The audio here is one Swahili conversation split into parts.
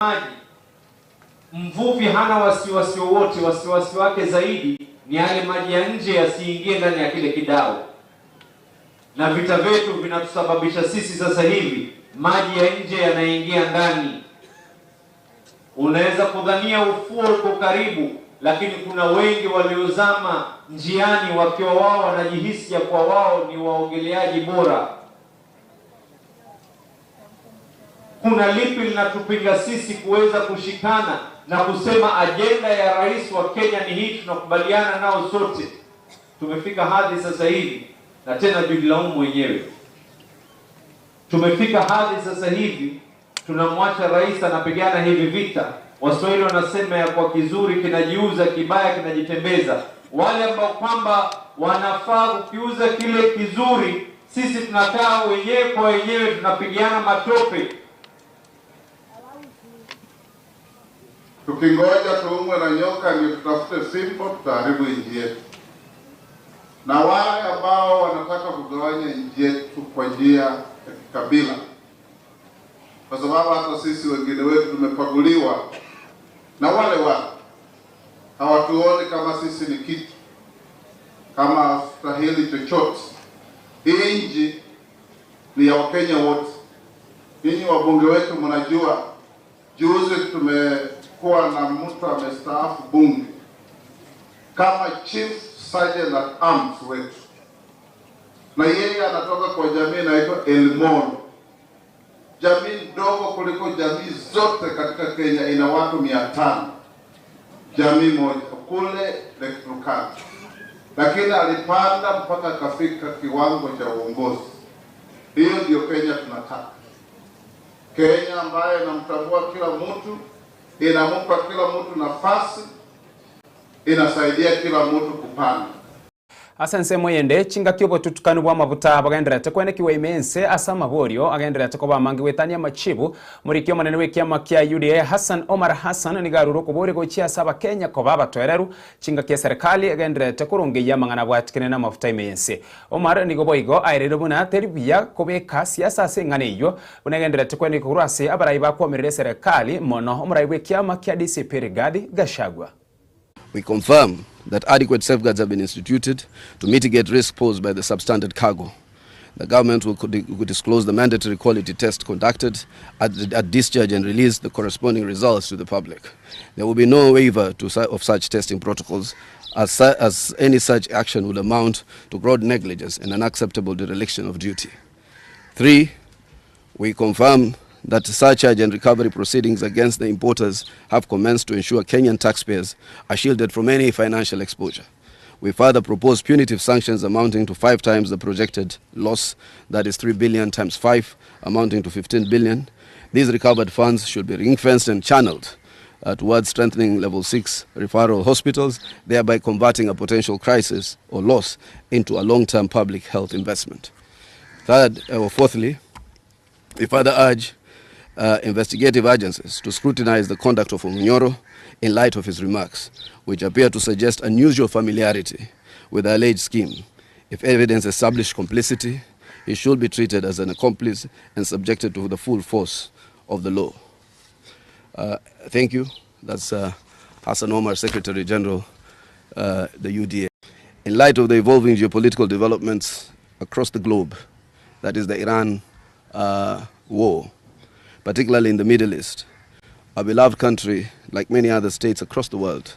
maji. Mvuvi hana wasiwasi wowote, wasiwasi wake zaidi ni yale maji ya nje yasiingie ndani ya kile kidao. Na vita vyetu vinatusababisha sisi sasa hivi maji ya nje yanaingia ndani. Unaweza kudhania ufuo uko karibu, lakini kuna wengi waliozama njiani wakiwa wao wanajihisi ya kwa wao ni waogeleaji bora. Kuna lipi linatupinga sisi kuweza kushikana na kusema ajenda ya rais wa Kenya ni hii, tunakubaliana nao sote? Tumefika hadi sasa hivi, na tena jilaumu mwenyewe. Tumefika hadi sasa hivi tunamwacha rais anapigana hivi vita. Waswahili wanasema ya kwa kizuri kinajiuza, kibaya kinajitembeza. Wale ambao kwamba wanafaa kukiuza kile kizuri, sisi tunakaa wenyewe kwa wenyewe tunapigiana matope. Tukingoja tuumwe na nyoka ndio tutafute fimbo, tutaharibu nchi yetu. Na wale ambao wanataka kugawanya nchi yetu kwa njia ya kikabila, kwa sababu hata sisi wengine wetu tumepaguliwa na wale hawatuoni kama sisi ni kitu, kama stahili chochote. Hii nchi ni ya Wakenya wote. Ninyi wabunge wetu mnajua, juzi tumekuwa na mtu amestaafu bunge kama chief sergeant at arms wetu, na yeye anatoka kwa jamii inaitwa Elmon, jamii ndogo kuliko jamii zote katika Kenya, ina watu 500, jamii moja kule Lake Turkana, lakini alipanda mpaka akafika kiwango cha uongozi. Hiyo ndio Kenya tunataka, Kenya ambayo inamtambua kila mtu, inampa kila mtu nafasi, inasaidia kila mtu kupanda. Asense moyende chinga kyobo tutukanu bwa mabuta bagenderete kwenekiwe imense asa maborio agenderete ko bamangi wetania machibu muri kyo manene wekiama kya UDA Hassan Omar Hassan ni garuro ko bore ko chia saba Kenya ko baba toereru chinga kya serikali agenderete kurungeya mangana bwatikene na mafuta imense. Omar ni goboigo airero buna terbiya ko beka siasa sengane iyo bunagenderete kweneki kurase abarayiba ko mirire serikali mono omurayibwe kiama kya DCP Rigadi Gachagua. We confirm that adequate safeguards have been instituted to mitigate risk posed by the substandard cargo. The government will disclose the mandatory quality test conducted at discharge and release the corresponding results to the public. There will be no waiver of such testing protocols, as any such action would amount to gross negligence and unacceptable dereliction of duty. 3. We confirm that surcharge and recovery proceedings against the importers have commenced to ensure Kenyan taxpayers are shielded from any financial exposure. We further propose punitive sanctions amounting to 5 times the projected loss, that is 3 billion times 5, amounting to 15 billion. These recovered funds should be ring-fenced and channeled towards strengthening level 6 referral hospitals, thereby converting a potential crisis or loss into a long-term public health investment. Fourthly, we further urge investigative agencies to scrutinize the conduct of Munyoro in light of his remarks, which appear to suggest unusual familiarity with the alleged scheme. If evidence established complicity, he should be treated as an accomplice and subjected to the full force of the law. Thank you. That's Hassan Omar, Secretary General, the UDA. In light of the evolving geopolitical developments across the globe, that is the Iran war, particularly in the Middle East, our beloved country, like many other states across the world,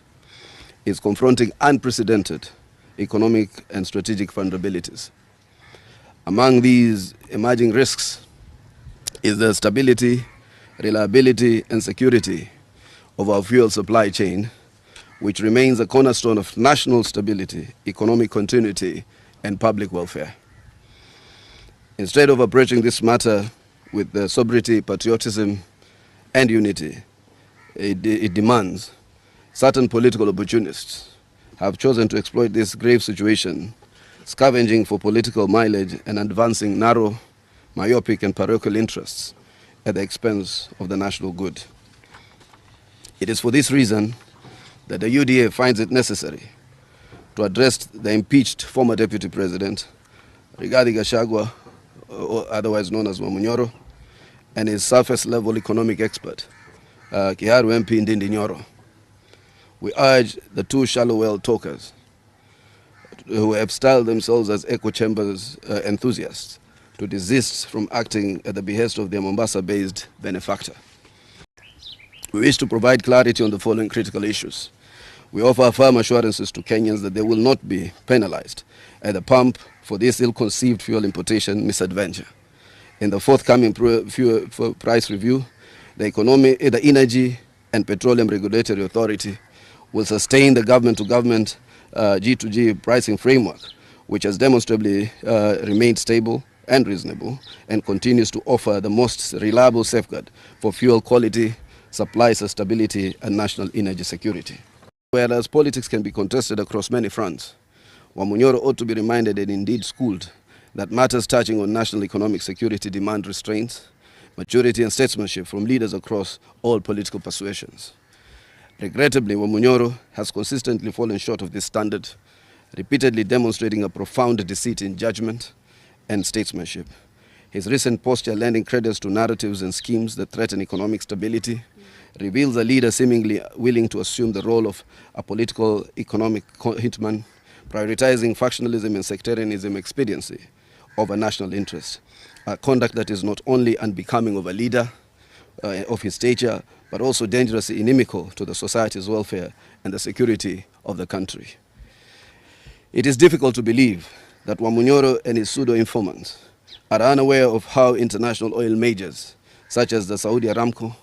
is confronting unprecedented economic and strategic vulnerabilities. Among these emerging risks is the stability, reliability, and security of our fuel supply chain, which remains a cornerstone of national stability, economic continuity, and public welfare. Instead of approaching this matter with the sobriety, patriotism, and unity it demands, certain political opportunists have chosen to exploit this grave situation, scavenging for political mileage and advancing narrow, myopic, and parochial interests at the expense of the national good. It is for this reason that the UDA finds it necessary to address the impeached former Deputy President, Rigadi Gachagua, otherwise known as Munyoro, and his surface-level economic expert, Kiharu MP Ndindi Nyoro. We urge the two shallow well talkers who have styled themselves as echo chambers enthusiasts to desist from acting at the behest of their Mombasa-based benefactor. We wish to provide clarity on the following critical issues. We offer firm assurances to Kenyans that they will not be penalized at the pump for this ill-conceived fuel importation misadventure. In the forthcoming fuel price review, the Energy and Petroleum Regulatory Authority will sustain the government-to-government G2G pricing framework, which has demonstrably remained stable and reasonable and continues to offer the most reliable safeguard for fuel quality, supply stability, and national energy security. Whereas politics can be contested across many fronts, Wamunyoro ought to be reminded and indeed schooled that matters touching on national economic security demand restraints, maturity and statesmanship from leaders across all political persuasions. Regrettably, Wamunyoro has consistently fallen short of this standard, repeatedly demonstrating a profound deceit in judgment and statesmanship. His recent posture lending credence to narratives and schemes that threaten economic stability reveals a leader seemingly willing to assume the role of a political economic hitman, prioritizing factionalism and sectarianism expediency over national interest, a conduct that is not only unbecoming of a leader of his stature, but also dangerously inimical to the society's welfare and the security of the country. It is difficult to believe that Wamunyoro and his pseudo-informants are unaware of how international oil majors, such as the Saudi Aramco,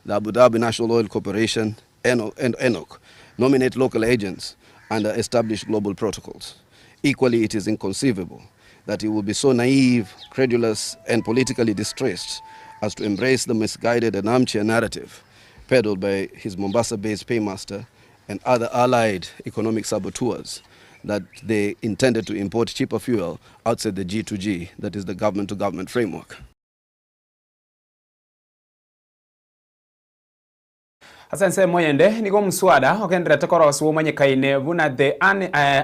the Abu Dhabi National Oil Corporation, and ENOC, nominate local agents under established global protocols. Equally, it is inconceivable that he will be so naive, credulous, and politically distressed as to embrace the misguided and armchair narrative peddled by his Mombasa-based paymaster and other allied economic saboteurs that they intended to import cheaper fuel outside the G2G, that is the government-to-government framework. Asense moyende nigo mswada okendera tekorosi womanyekaine buna the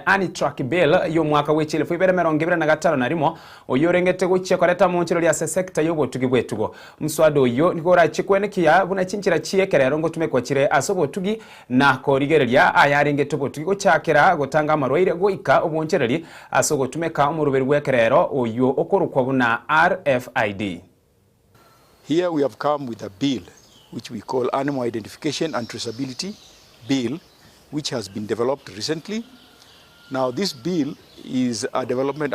anti-truck bill yo mwaka wechile fuibere merongibere na gatano na rimo oyorengete guchye koreta munchiro lya sector yobotugi bwetugo mswada oyo nigo rachikwenekia buna chinchira chiekerero ngo tumekwa chire asobotugi na korigereria ayarengete botugi gochakera gotanga amarwaire goika obonchereri asogotumeka umuruberi wekerero oyo okorukwa buna RFID. Here we have come with a bill which we call Animal Identification and Traceability Bill, which has been developed recently. Now this bill is a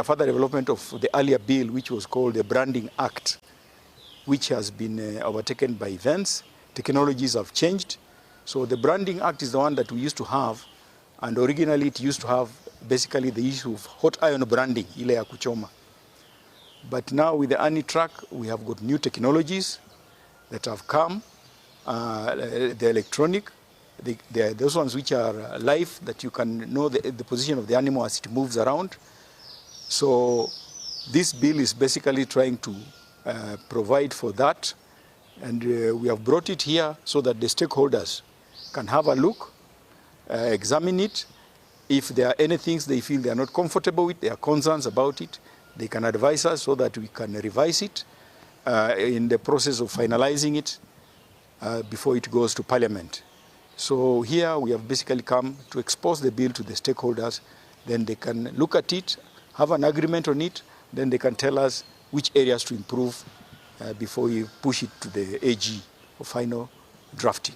further development of the earlier bill, which was called the Branding Act, which has been overtaken by events. Technologies have changed. So the Branding Act is the one that we used to have, and originally it used to have basically the issue of hot iron branding, ile ya kuchoma. But now with the anti-truck, we have got new technologies that have come. The electronic, those ones which are live, that you can know the position of the animal as it moves around. So this bill is basically trying to provide for that, and we have brought it here so that the stakeholders can have a look, examine it. If there are any things they feel they are not comfortable with, there are concerns about it, they can advise us so that we can revise it in the process of finalizing it before it goes to Parliament. So here we have basically come to expose the bill to the stakeholders, then they can look at it, have an agreement on it, then they can tell us which areas to improve before we push it to the AG for final drafting.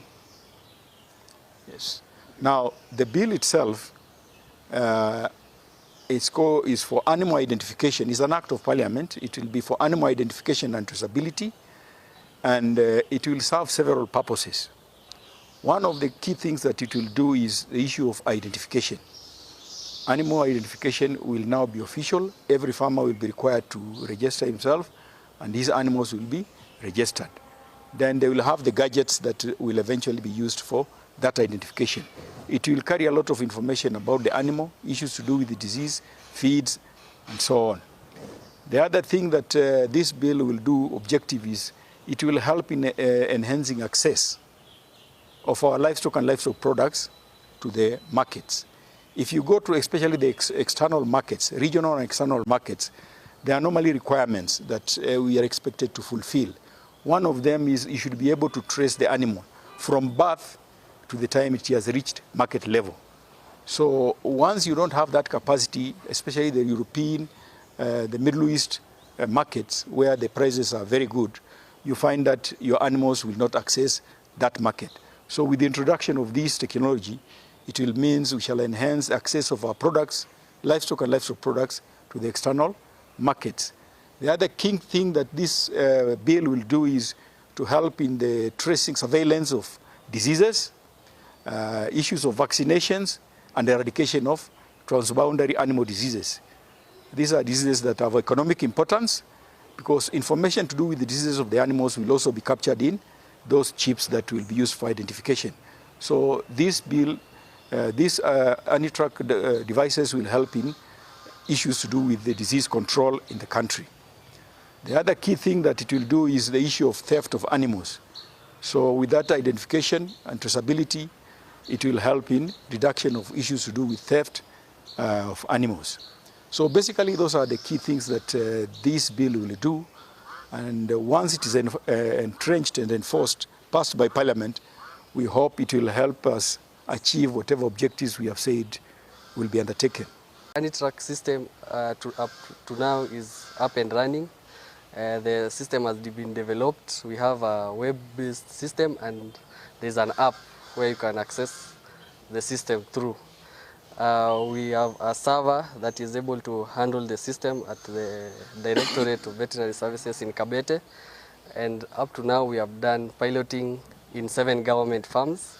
Yes. Now the bill itself is for animal identification. It's an act of Parliament. It will be for animal identification and traceability, and it will serve several purposes. One of the key things that it will do is the issue of identification. Animal identification will now be official. Every farmer will be required to register himself, and his animals will be registered. Then they will have the gadgets that will eventually be used for that identification. It will carry a lot of information about the animal, issues to do with the disease, feeds, and so on. The other thing that this bill will do, objective, is it will help in enhancing access of our livestock and livestock products to the markets. If you go to especially the external markets, regional and external markets, there are normally requirements that we are expected to fulfill. One of them is you should be able to trace the animal. from birth to the time it has reached market level. So once you don't have that capacity, especially the European, the Middle East markets where the prices are very good, you find that your animals will not access that market. So with the introduction of this technology, it will mean we shall enhance access of our products, livestock and livestock products, to the external markets. The other key thing that this bill will do is to help in the tracing, surveillance of diseases, issues of vaccinations, and the eradication of transboundary animal diseases. These are diseases that have economic importance because information to do with the diseases of the animals will also be captured in those chips that will be used for identification. So this bill, these anti-track devices will help in issues to do with the disease control in the country. The other key thing that it will do is the issue of theft of animals. So with that identification and traceability, it will help in reduction of issues to do with theft of animals. So basically those are the key things that this bill will do. And once it is entrenched and enforced, passed by Parliament, we hope it will help us achieve whatever objectives we have said will be undertaken. Anti-track system up to now is up and running. The system has been developed. We have a web-based system and there's an app where you can access the system through. We have a server that is able to handle the system at the Directorate of Veterinary Services in Kabete. And up to now we have done piloting in 7 government farms.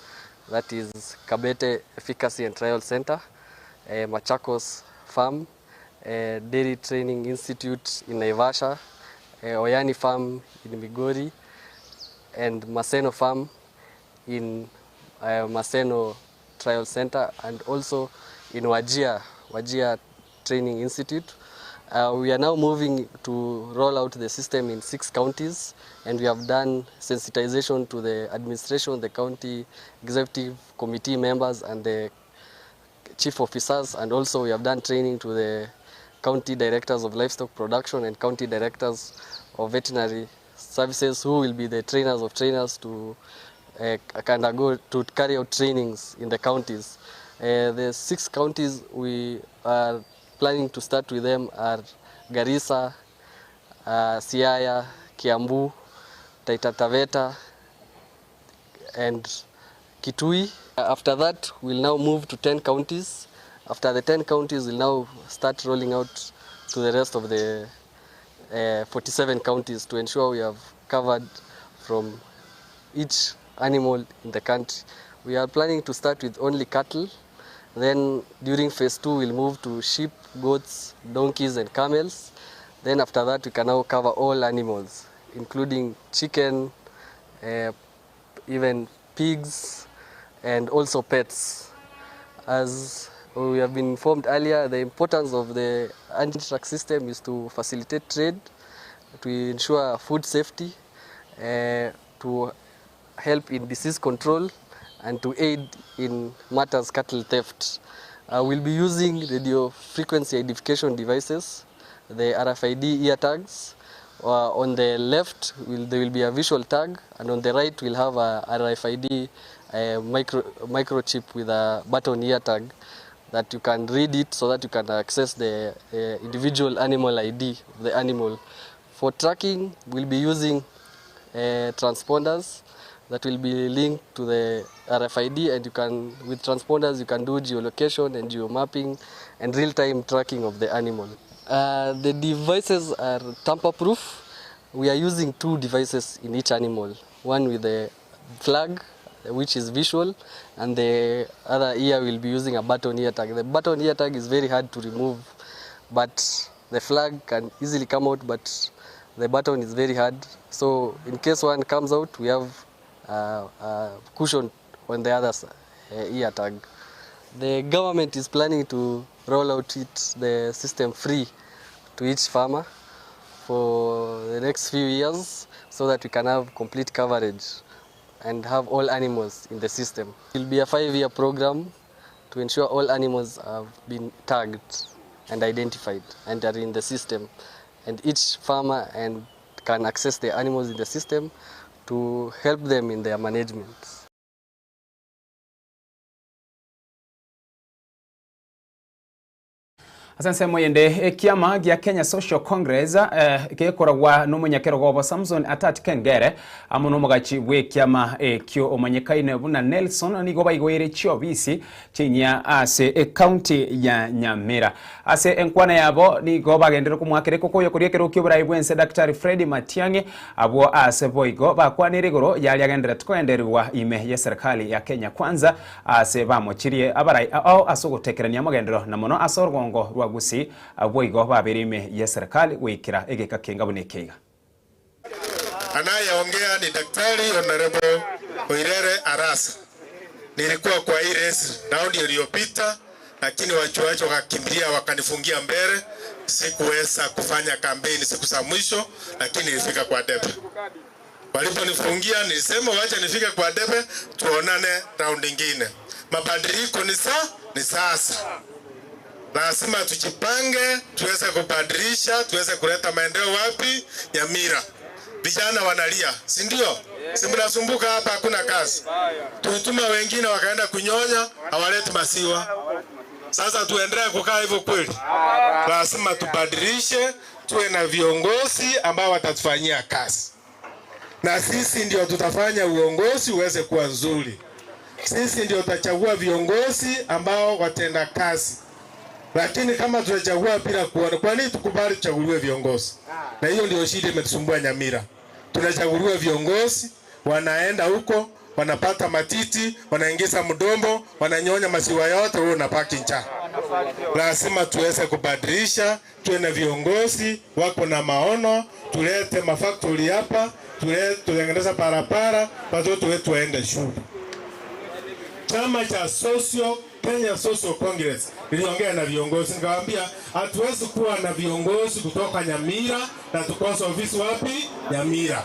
That is Kabete Efficacy and Trial Center, Machakos Farm, Dairy Training Institute in Naivasha, Oyani Farm in Migori, and Maseno Farm in Maseno Trial Center, and also in Wajir Training Institute. We are now moving to roll out the system in 6 counties, and we have done sensitization to the administration, the county executive committee members and the chief officers, and also we have done training to the county directors of livestock production and county directors of veterinary services, who will be the trainers of trainers to carry out trainings in the counties. The 6 counties we are planning to start with them are Garissa, Siaya, Kiambu, Taita Taveta, and Kitui. After that, we'll now move to 10 counties. After the 10 counties, we'll now start rolling out to the rest of the 47 counties to ensure we have covered from each animal in the country. We are planning to start with only cattle. Then during phase 2, we'll move to sheep, goats, donkeys, and camels. Then after that, we can now cover all animals, including chicken, even pigs, and also pets. As we have been informed earlier, the importance of the anti-track system is to facilitate trade, to ensure food safety, to help in disease control, and to aid in matters cattle theft. We'll be using radio frequency identification devices, the RFID ear tags. On the left, there will be a visual tag, and on the right, we'll have a RFID microchip with a button ear tag that you can read it so that you can access the individual animal ID of the animal. For tracking, we'll be using transponders that will be linked to the RFID, and with transponders you can do geolocation and geomapping and real-time tracking of the animal. The devices are tamper-proof. We are using 2 devices in each animal, one with a flag, which is visual, and the other ear will be using a button ear tag. The button ear tag is very hard to remove, but the flag can easily come out, but the button is very hard. So in case one comes out, we have a cushion on the other ear tag. The government is planning to roll out the system free to each farmer for the next few years so that we can have complete coverage and have all animals in the system. It will be a 5-year program to ensure all animals have been tagged and identified and are in the system. And each farmer can access the animals in the system to help them in their management. Asanse moyende kiama gia Kenya Social Congress gekoragwa n'umunyakero gobo Samson Atati Kengere amuno mugachi we kiama kyo omanyekaine buna Nelson nigo baigwere chiobisi chinya ase county ya Nyamira ase enkwana yabo nigo bagendera kumwakere kokoyo kuriekero kyoburayi bwense Dr. Freddy Matiang'i abo ase boigo bakwanire goro yali agendera tukoenderwa ime ya serikali ya Kenya Kwanza ase bamochirie abarai ao asogotekerania magendero na mono asorgongo rwagusi aboigo babirime ya serikali wikira egeka kenga bunekega. Anayeongea ni Daktari Honorable Oirere Arasa. Nilikuwa kwa hii race raundi iliyopita, lakini wachuacho wakakimbilia wakanifungia mbele. Sikuweza kufanya kampeni siku za mwisho, lakini nilifika kwa debe. Waliponifungia nilisema wacha nifike kwa debe tuonane raundi nyingine. Mabadiliko ni sasa. Lazima tujipange, tuweze kubadilisha, tuweze kuleta maendeleo wapi? Nyamira. Vijana wanalia, si ndio? Si mnasumbuka hapa hakuna kazi. Tutuma wengine wakaenda kunyonya, hawaleti maziwa. Sasa tuendelee kukaa hivyo kweli? Lazima tubadilishe, tuwe na viongozi ambao watatufanyia kazi. Na sisi ndio tutafanya uongozi uweze kuwa nzuri. Sisi ndio tutachagua viongozi ambao watenda kazi. Lakini kama tutachagua bila kuona, kwa nini tukubali tuchaguliwe viongozi? Na hiyo ndio shida imetusumbua Nyamira. Tunachaguliwa viongozi, wanaenda huko, wanapata matiti, wanaingiza mdombo, wananyonya maziwa yote, wewe unapaki njaa. Lazima tuweze kubadilisha, tuwe na viongozi wako na maono, tulete mafactory hapa, tutengeneza barabara, watoto wetu waende shule. Chama cha Kenya Social Congress niliongea na viongozi nikawaambia hatuwezi kuwa na viongozi kutoka Nyamira na tukose ofisi wapi? Nyamira.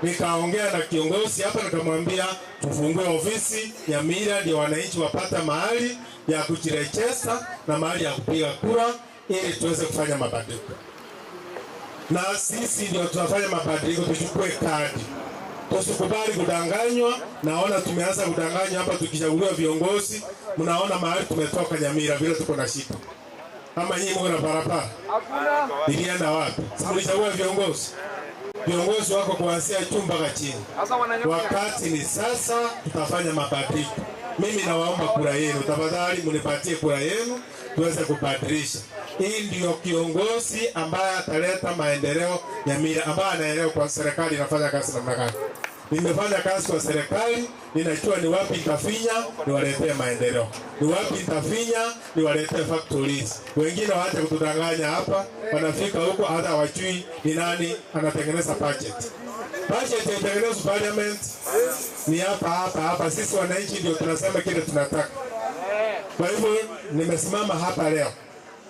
Nikaongea na kiongozi hapa nikamwambia tufungue ofisi Nyamira ndio wananchi wapata mahali ya kujirejesta na mahali ya kupiga kura ili tuweze kufanya mabadiliko. Na sisi ndio tunafanya mabadiliko, tuchukue kadi. Tusikubali kudanganywa. Naona tumeanza kudanganywa hapa tukichaguliwa viongozi. Mnaona mahali tumetoka Nyamira vile tuko na shida. Kama nyinyi mko na barabara. Hakuna. Nilienda wapi? Mlichagua viongozi. Viongozi wako kuanzia chumba mpaka chini. Wakati ni sasa tutafanya mabadiliko. Mimi nawaomba kura yenu. Tafadhali mnipatie kura yenu tuweze kubadilisha. Hii ndio kiongozi ambaye ataleta maendeleo Nyamira, ambaye anaelewa kwa serikali inafanya kazi namna gani. Nimefanya kazi kwa serikali, ninajua ni wapi nitafinya niwaletee maendeleo. Ni wapi nitafinya niwaletee factories. Wengine waache kutudanganya hapa, wanafika huko hata hawajui ni nani anatengeneza budget. Budget inatengenezwa parliament ni hapa. Sisi wananchi ndio tunasema kile tunataka. Kwa hivyo nimesimama hapa leo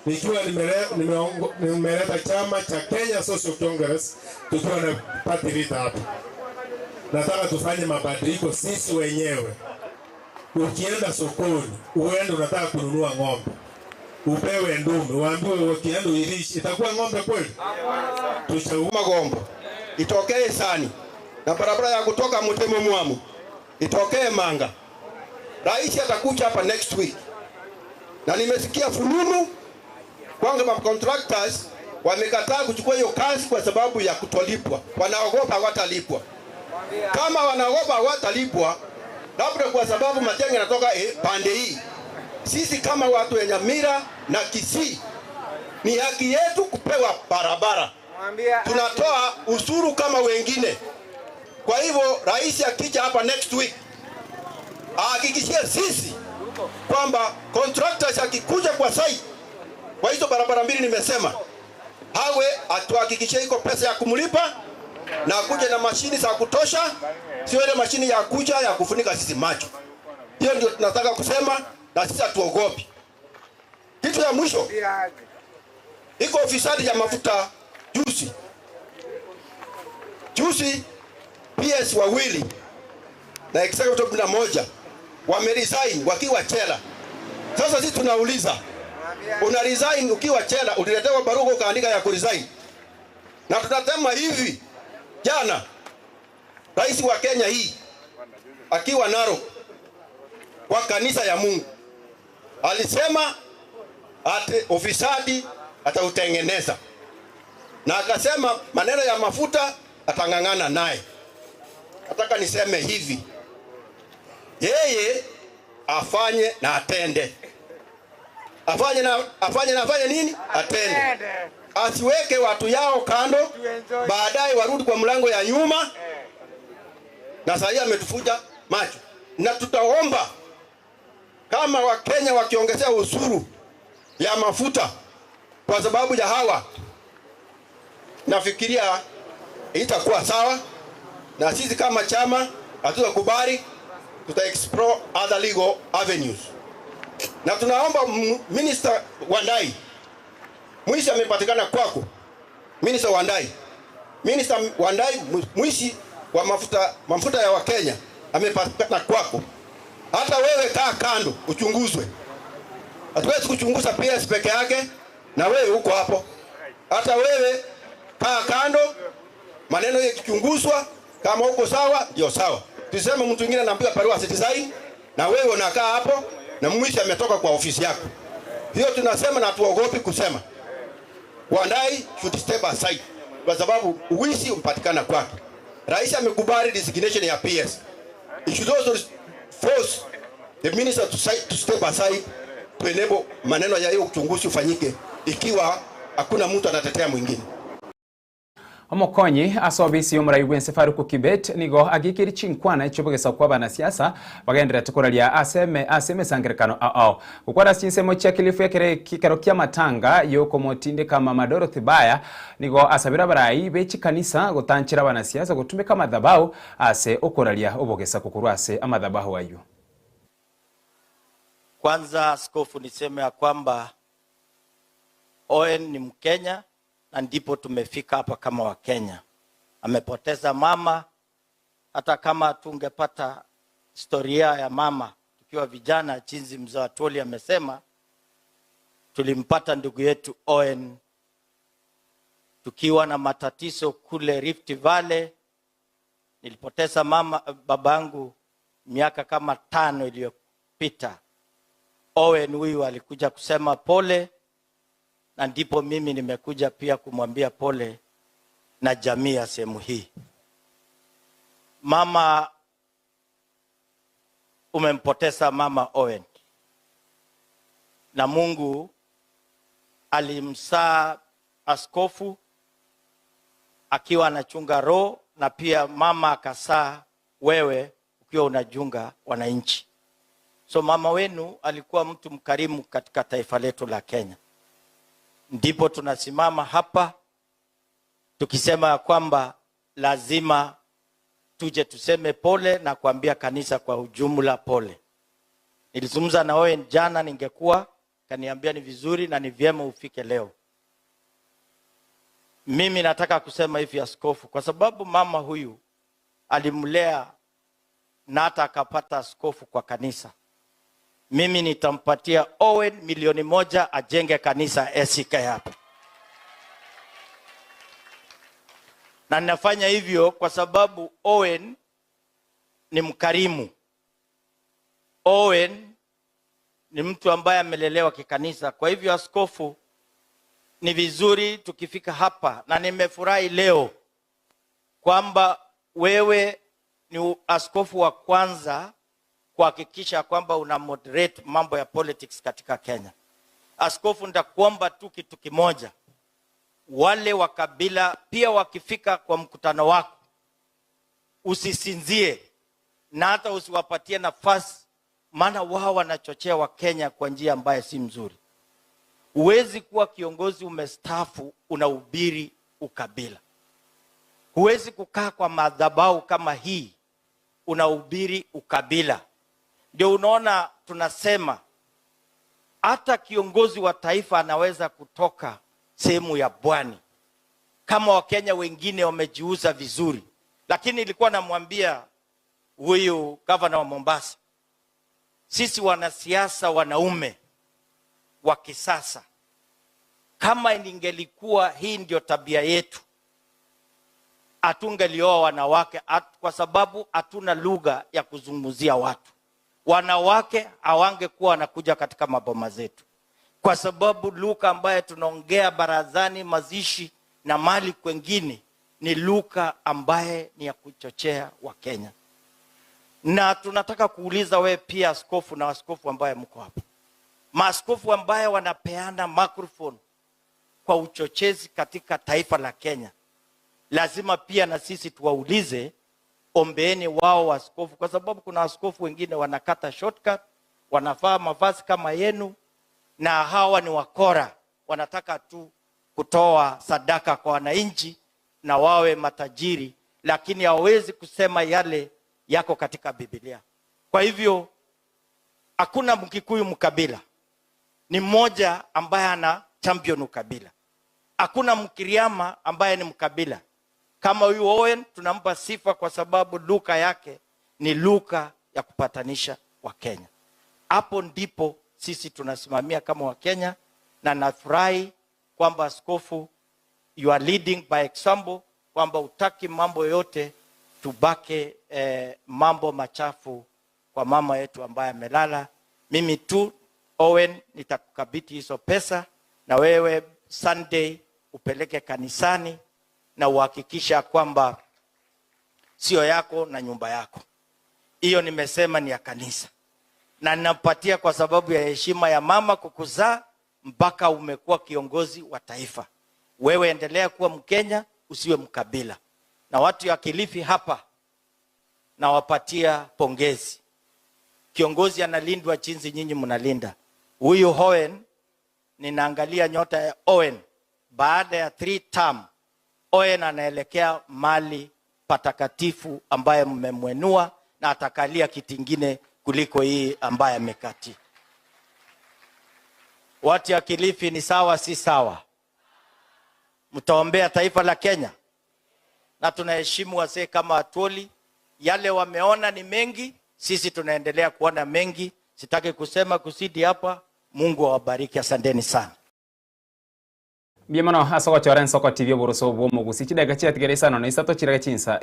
nikiwa nimeleta chama cha Kenya Social Congress tukiwa na party vita hapa. Nataka tufanye mabadiliko sisi wenyewe. Ukienda sokoni, uende unataka kununua ng'ombe, upewe ndume, uambiwe ukienda uilishi, itakuwa ng'ombe kweli? Tuchauma gombo. Itokee Sani. Na barabara ya kutoka Mutemo Mwamu. Itokee Manga. Rais atakuja hapa next week. Na nimesikia fununu kwamba ma contractors wamekataa kuchukua hiyo kazi kwa sababu ya kutolipwa. Wanaogopa hawatalipwa. Kama wanaogopa hawatalipwa, labda kwa sababu Matiang'i yanatoka pande hii. Sisi kama watu wa Nyamira na Kisii ni haki yetu kupewa barabara. Tunatoa ushuru kama wengine. Kwa hivyo rais akija hapa next week ahakikishie sisi kwamba contractors akikuja kwa site kwa hizo barabara mbili nimesema hawe atuhakikishie iko pesa ya kumlipa na kuja na mashini za kutosha, sio ile mashini ya kuja ya kufunika sisi macho. Hiyo ndio tunataka kusema na sisi hatuogopi. Kitu ya mwisho iko ofisadi ya mafuta juzi PS wawili na executive mmoja wameresign wakiwa chela. Sasa sisi tunauliza, una resign ukiwa chela, uliletewa barua ukaandika ya kuresign? Na tunasema hivi, jana rais wa Kenya hii akiwa Narok kwa kanisa ya Mungu alisema ate ufisadi atautengeneza, na akasema maneno ya mafuta atang'ang'ana naye. Nataka niseme hivi, yeye afanye na atende. Afanye nini? Atende. Asiweke watu yao kando, baadaye warudi kwa mlango ya nyuma. Na sasa ametufuja macho. Na tutaomba kama Wakenya wakiongezea ushuru ya mafuta kwa sababu ya hawa, nafikiria itakuwa sawa, na sisi kama chama hatutakubali, tuta explore other legal avenues. Na tunaomba Minister Wandai, mwishi amepatikana kwako. Minister Wandai, mwishi wa mafuta ya Wakenya amepatikana kwako. Hata wewe kaa kando uchunguzwe. Hatuwezi kuchunguza PS peke yake na wewe uko hapo. Hata wewe kaa kando, maneno yakichunguzwa, kama uko sawa ndio sawa. Tuseme mtu mwingine anaambiwa barua citizen na wewe unakaa hapo na mwishi ametoka kwa ofisi yako. Hiyo tunasema na tuogopi kusema. Wandai should step aside kwa sababu uwishi umpatikana kwake. Rais amekubali designation ya PS. It should also force the minister to step aside to enable maneno ya hiyo uchunguzi ufanyike ikiwa hakuna mtu anatetea mwingine. Omokonyi asobisi omurai bwense Faruku Kibet nigo agikiri chinkwana echobogesa kwa banasiasa bagendera tukoralia aseme sangerekano ao ukwara chinsemo cha kilifu yakere kikaro kya matanga yoko motinde kama Madoro Thibaya nigo asabira barai bechi kanisa gotanchira banasiasa gutumika madhabao ase okoralia obogesa kukurwase amadhabao ayo. Kwanza askofu niseme ya kwamba Owen ni Mkenya na ndipo tumefika hapa kama Wakenya. Amepoteza mama, hata kama tungepata historia ya mama tukiwa vijana, chinzi mzee Atoli amesema, tulimpata ndugu yetu Owen tukiwa na matatizo kule Rift Valley. Nilipoteza babangu miaka kama 5 iliyopita. Owen huyu alikuja kusema pole, na ndipo mimi nimekuja pia kumwambia pole na jamii ya sehemu hii. Mama, umempoteza mama Owen, na Mungu alimsaa askofu akiwa anachunga roho, na pia mama akasaa wewe ukiwa unajunga wananchi. So mama wenu alikuwa mtu mkarimu katika taifa letu la Kenya. Ndipo tunasimama hapa tukisema kwamba lazima tuje tuseme pole na kuambia kanisa kwa ujumla pole. Nilizungumza na wewe jana, ningekuwa kaniambia ni vizuri na ni vyema ufike leo. Mimi nataka kusema hivi askofu, kwa sababu mama huyu alimlea na hata akapata askofu kwa kanisa. Mimi nitampatia Owen 1,000,000 ajenge kanisa ACK hapa. Na ninafanya hivyo kwa sababu Owen ni mkarimu. Owen ni mtu ambaye amelelewa kikanisa. Kwa hivyo askofu, ni vizuri tukifika hapa, na nimefurahi leo kwamba wewe ni askofu wa kwanza kuhakikisha kwamba una moderate mambo ya politics katika Kenya. Askofu, nitakuomba tu kitu kimoja. Wale wa kabila pia wakifika kwa mkutano wako, usisinzie na hata usiwapatie nafasi, maana wao wanachochea wa Kenya kwa njia ambayo si mzuri. Huwezi kuwa kiongozi umestaafu unahubiri ukabila. Huwezi kukaa kwa madhabahu kama hii unahubiri ukabila. Ndio unaona tunasema hata kiongozi wa taifa anaweza kutoka sehemu ya Bwani kama Wakenya wengine wamejiuza vizuri. Lakini nilikuwa namwambia huyu gavana wa Mombasa, sisi wanasiasa wanaume wa kisasa, kama ningelikuwa hii ndio tabia yetu, hatungelioa wanawake, kwa sababu hatuna lugha ya kuzungumzia watu. Wanawake hawangekuwa wanakuja katika maboma zetu. kwa sababu lugha ambaye tunaongea barazani, mazishi na mali kwengine ni lugha ambaye ni ya kuchochea Wakenya. Na tunataka kuuliza we pia askofu na askofu ambaye mko hapa, maaskofu ambaye wanapeana microphone kwa uchochezi katika taifa la Kenya, lazima pia na sisi tuwaulize, ombeeni wao askofu, kwa sababu kuna askofu wengine wanakata shortcut, wanavaa mavazi kama yenu, na hawa ni wakora, wanataka tu kutoa sadaka kwa wananchi na wawe matajiri, lakini hawezi kusema yale yako katika Biblia. Kwa hivyo hakuna Mkikuyu mkabila, ni mmoja ambaye ana champion ukabila. Hakuna Mkiriama ambaye ni mkabila. Kama huyu Owen tunampa sifa kwa sababu lugha yake ni lugha ya kupatanisha Wakenya. Hapo ndipo sisi tunasimamia kama Wakenya, na nafurahi kwamba askofu you are leading by example, kwamba utaki mambo yote tubake mambo machafu kwa mama yetu ambaye amelala. Mimi tu Owen nitakukabidhi hizo pesa, na wewe Sunday upeleke kanisani na uhakikisha kwamba sio yako na nyumba yako. Hiyo nimesema ni ya kanisa, na ninapatia kwa sababu ya heshima ya mama kukuzaa mpaka umekuwa kiongozi wa taifa. Wewe endelea kuwa Mkenya, usiwe mkabila. Na watu ya Kilifi hapa na wapatia pongezi. Kiongozi analindwa jinsi nyinyi mnalinda. Huyu Owen, ninaangalia nyota ya Owen, baada ya 3 term Owen anaelekea mali patakatifu ambaye mmemwenua, na atakalia kitingine kuliko hii ambaye amekati. Watu ya Kilifi ni sawa si sawa? Mtaombea taifa la Kenya, na tunaheshimu wazee kama Atwoli. Yale wameona ni mengi, sisi tunaendelea kuona mengi. Sitaki kusema kusidi hapa. Mungu awabariki, asanteni sana. Biemano asoko choren soko TV boroso bomo gusichida gachi atigere isano na isato chiraga chinsa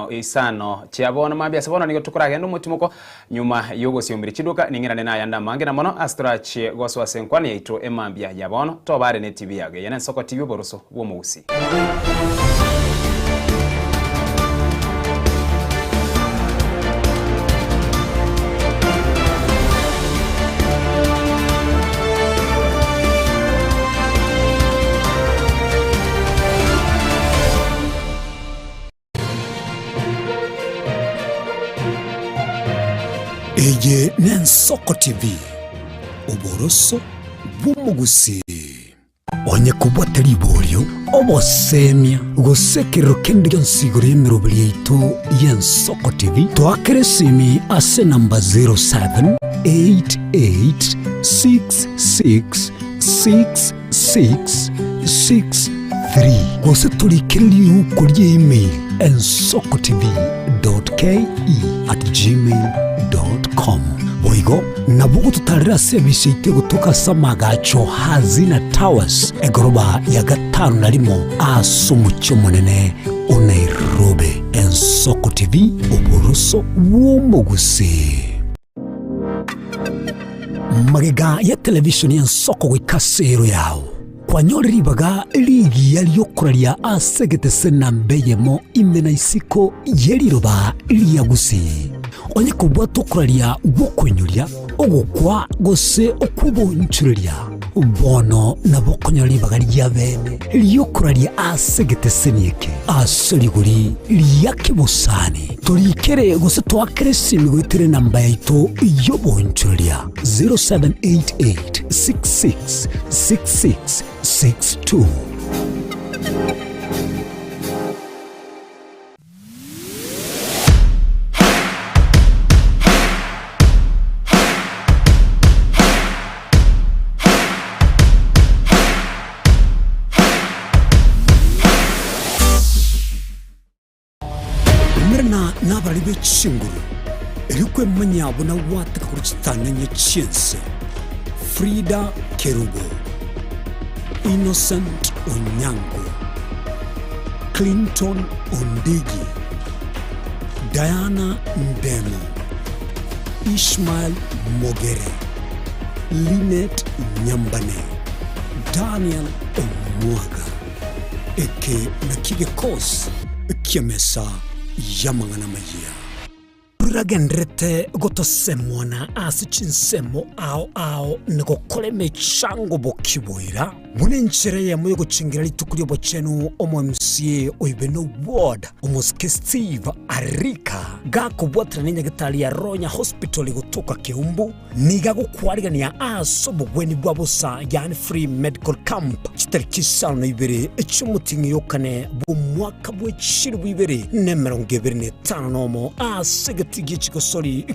isano chiabona mabia sabona nigo tukura gendo mutimoko nyuma yogo siombiri chiduka ningirane na yanda mange na mono astrach goswa senkwani yaito emambia yabono to bare ne TV yage yana soko TV boroso bomo gusi. Eye Yensoko TV uboroso bumugusi onye kubwateri bolyo obosemia gusekero kendiyo nsigore emirobiri yaitu Yensoko TV twakeresimi ase namba 0788666663 gose tulikiriri ukuri email ensokotv.ke@gmail.com boigo nabugo tutarira service ite gutuka samagacho hazina towers egoroba ya gatanu narimo asumucyo munene Nairobi. Yensoko TV uboroso bw'umugusi. Magega ya television Yensoko gwikasero yawo kwanyoribaga ligi yaliyokuralia asegete sena mbeyemo imena isiko yeriroba liyagusi onye kubwa tokuralia bokonyulia ogukwa gose okubonchuria bono na bokonyoribaga lyabene liyokuralia asegete senieke asoliguri liyakibusani tulikere gose twakeresimi gwitere namba yaito yobonchuria 0788666662. Mrena nabali bechinguru elikwe manyabo na wataka kuchitana nyechense Frida Kerubo, Innocent Onyango, Clinton Ondigi, Diana Ndemo, Ishmael Mogere, Linet Nyambane, Daniel Omwaga, eke na kigekos kiamesa yamangana majia. Ruragendrete gotosemwa na asichinsemo ao nigokole mechango bokiboira mune nchere ya moyo guchingira litukurio bochenu omo MCA oibeno ward omoske Steve Arika gako bwatra nenya gitali ya Ronya Hospital gutuka Kiumbu niga gukwarigania aso bugweni bwabusa yani free medical camp chitarikisa no ibere echumutingi yokane bu mwaka bwechiri bibere ne 25 nomo asegati gichikosori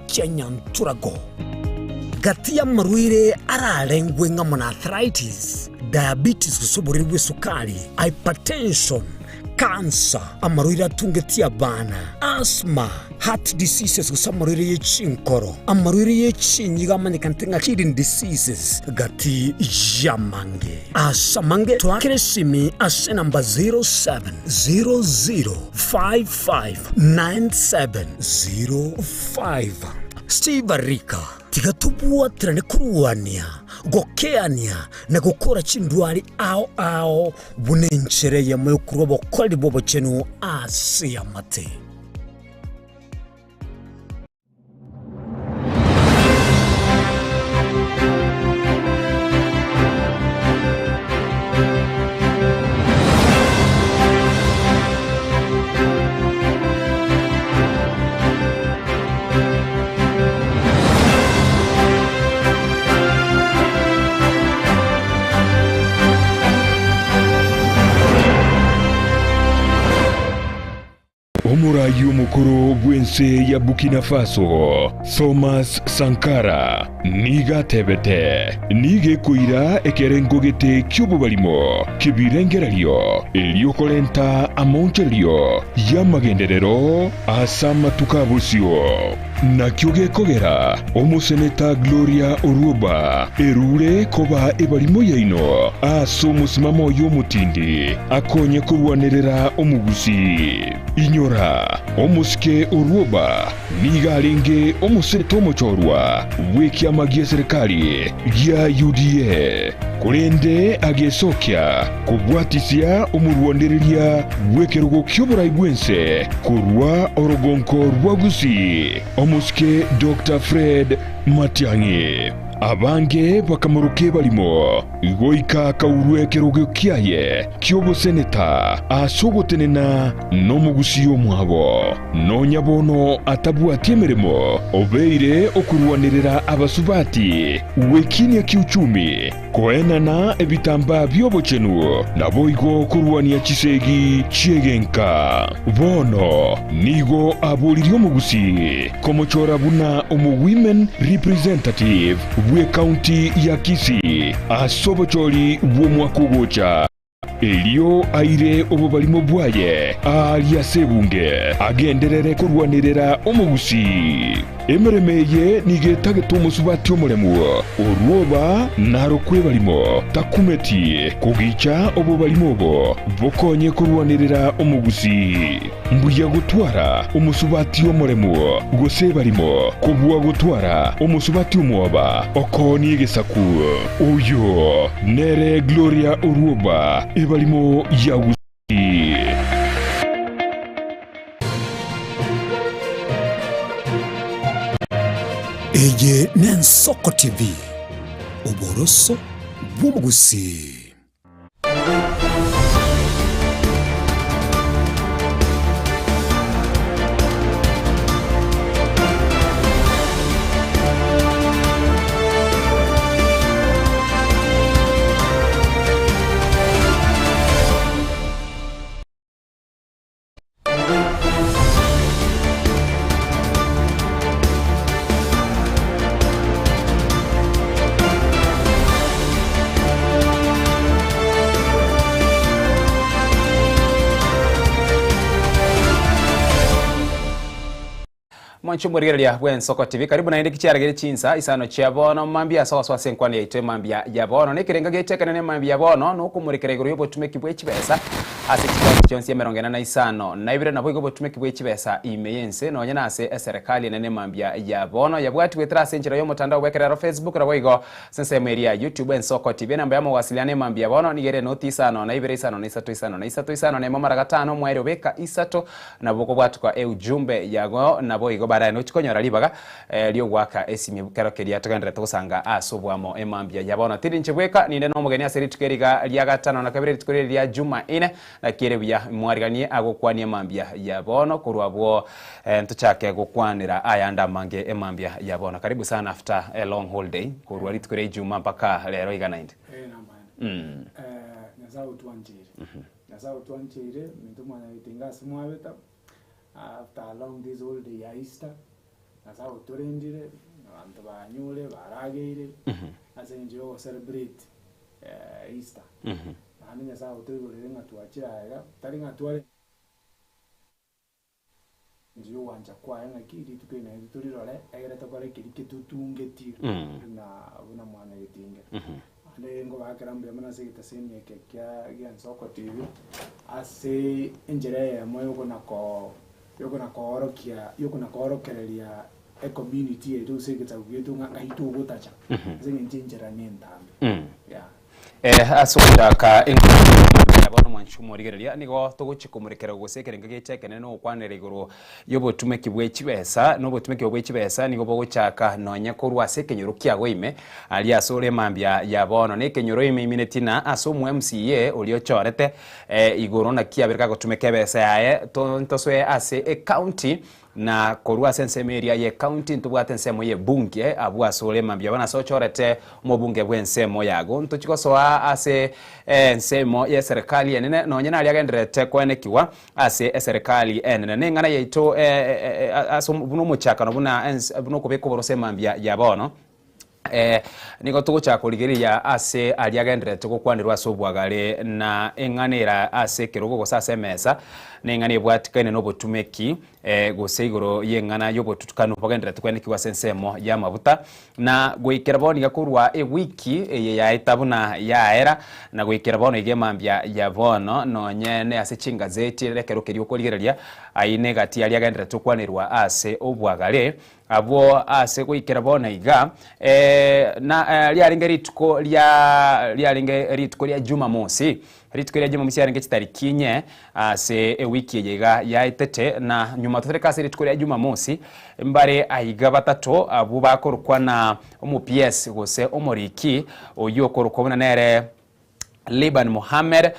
Turago gati ya marwire ararengwe ngamona arthritis, diabetes kusoborerwe sukari, hypertension, cancer amarwire atungetia bana, asthma, heart diseases kusamarwire yechinkoro, amarwire yechinyiga manyikantenga kidney diseases gati yamange asamange twakire simi ase namba 0700559705 Steve Arika tigatubua tirane kuruania gokeania na gukora chindwari ao bunenchere ya moyo kuruwa bokoli bobo chenu Asia mate. Omurayi omukuru bwense ya Burkina Faso Thomas Sankara niga tebete nige kuira ekerengogete ky'obubalimo kibirengeralyo elyokolenta amoncheryo yamagenderero asamatukabusiyo nakyo gekogera omuseneta Gloria Oruoba erure koba ebalimo yaino aso omusimamo y'omutindi akonye kurwanerera omugusi inyora omusike Oruoba niga alenge omuseneta omuchorwa wekyama gya serikali gya UDA kulende agesokya kubwatisya omurwandereria wekerugo ky'oburayi bwense kurwa orogonko rwagusi omusike Dr. Fred Matiang'i abange bakamuruke balimo igoika kaurwe kerugo kyaye kyoboseneta asogotenena n'omugusiyo mwabo nonyabono atabwatie emirimo obeire okurwanirira abasubati wekinia kiuchumi koenana ebitamba byobochenu naboigo kurwania chisegi chiegenka bono nigo abuliri omugusi komochora buna omu women representative bwe county ya Kisii asobocholi bw'omwakugocha elio aire obubalimo bwaye alia sebunge agenderere kurwanirira omugusi emeremeye nigetagete omusubati omulemu Oruoba narokwe balimo takumeti kugicha obubalimo obo bokonye kurwanirira omugusi mbuya gutwara omusubati omulemu gose balimo kubwa gutwara omusubati omwoba okoni gesaku oyo nere Gloria Oruoba ebalimo yagusi Eye Nensoko TV Oboroso Bumugusi. mwanchumurigeria Yensoko TV karibu na ndiki chiaragire chinsa isano chia bono mambia sawa sawa senkwani yaitwe mambia ya bono nikirenga getekana ne mambia bono no kumurikira iguru yobotume kibwe chibesa ase chikwa chonsi emerongena na isano na ibire nabo igobotume kibwe chibesa imeyense no nyana ase serikali ne mambia ya bono yabwati wetra senjira yo mutandao wekerero Facebook rabo igo sense media YouTube Yensoko TV namba ya mawasiliano mambia bono nigere noti isano na ibire isano na isato isano na mama gatano mwere beka isato na boko bwatu kwa ujumbe yago nabo igo bara no chikonyora libaga lyo gwaka esimi bukero keria tugandira tugusanga asobwamo emambia yabona tiri nchibweka ninde no mugeni aseri tukeriga lya gatano na kabiri tukorera lya juma ine na kirebya mwariganie agokwania emambia yabono kurwabwo ntuchake gukwanira ayanda mange emambia yabona karibu sana after a long holiday kurwa litukore juma mpaka lero iga 90 nazao tuanchire mintu mwana itinga simwabeta after along this whole day ya Easter nazao turendire abantu banyule barageire ase njo celebrate Easter ani nazao turigorere ngatuachira aga tari ngatuare njo wanja kwa nga kiri tukena turirore egere tokore kiri kitutungetiro na una mwana yitinga ngo bakarambye mana se gitaseni ekekya Yensoko TV ase enjere moyo yoko na korokereria e community edo se gitsaguyetu nga itu gutacha zingenjera nentambe asukaka yabona mwanchumo rigereria nigo tuguchikumurikira gusekere ngagechekene no kwanere iguru yobotume kibwe chibesa no botume kibwe chibesa nigo boguchaka nonya kurwa sekenyuru kyago ime ali asore mambia yabono ne kenyuru ime minetina asomu MCA uliochorete iguru na kiabirika gutumeke besa yae ntoswe ase e county na korwa sense meria ye county ntubwate nsemo ye bunge abwa sole mambia bana sochorete mo bunge bwensemo yago ntochikosoa ase nsemo ye serikali enene no nyana ali agendrete kwenekiwa ase serikali enene nengana yeito aso buno muchaka no buno kubeko borose mambia yabono niko tugucha kuligeria ase ali agendrete kokwanirwa sobwagale na enganira ase kirogo gosase mesa nengani bwatikane no botumeki goseigoro yengana yobotutukano bagendera tukwenekiwa sensemo ya mabuta na gwikira boni gakurwa wiki ya itabuna ya era na gwikira boni igemambia ya bono no nyene ase chingazeti rekero kerio koligereria aine gati ali agendera tukwanirwa ase obwagale abo ase gwikira bona iga na lyaringe rituko lya Jumamosi rituko Jumamosi yaringe chitariki 4 ase wiki yega ya itete na nyuma tutereka ase rituko Jumamosi mbare aiga batatu abo bakorukwa na PS gose omoriki oyo korukwa nere Liban Mohamed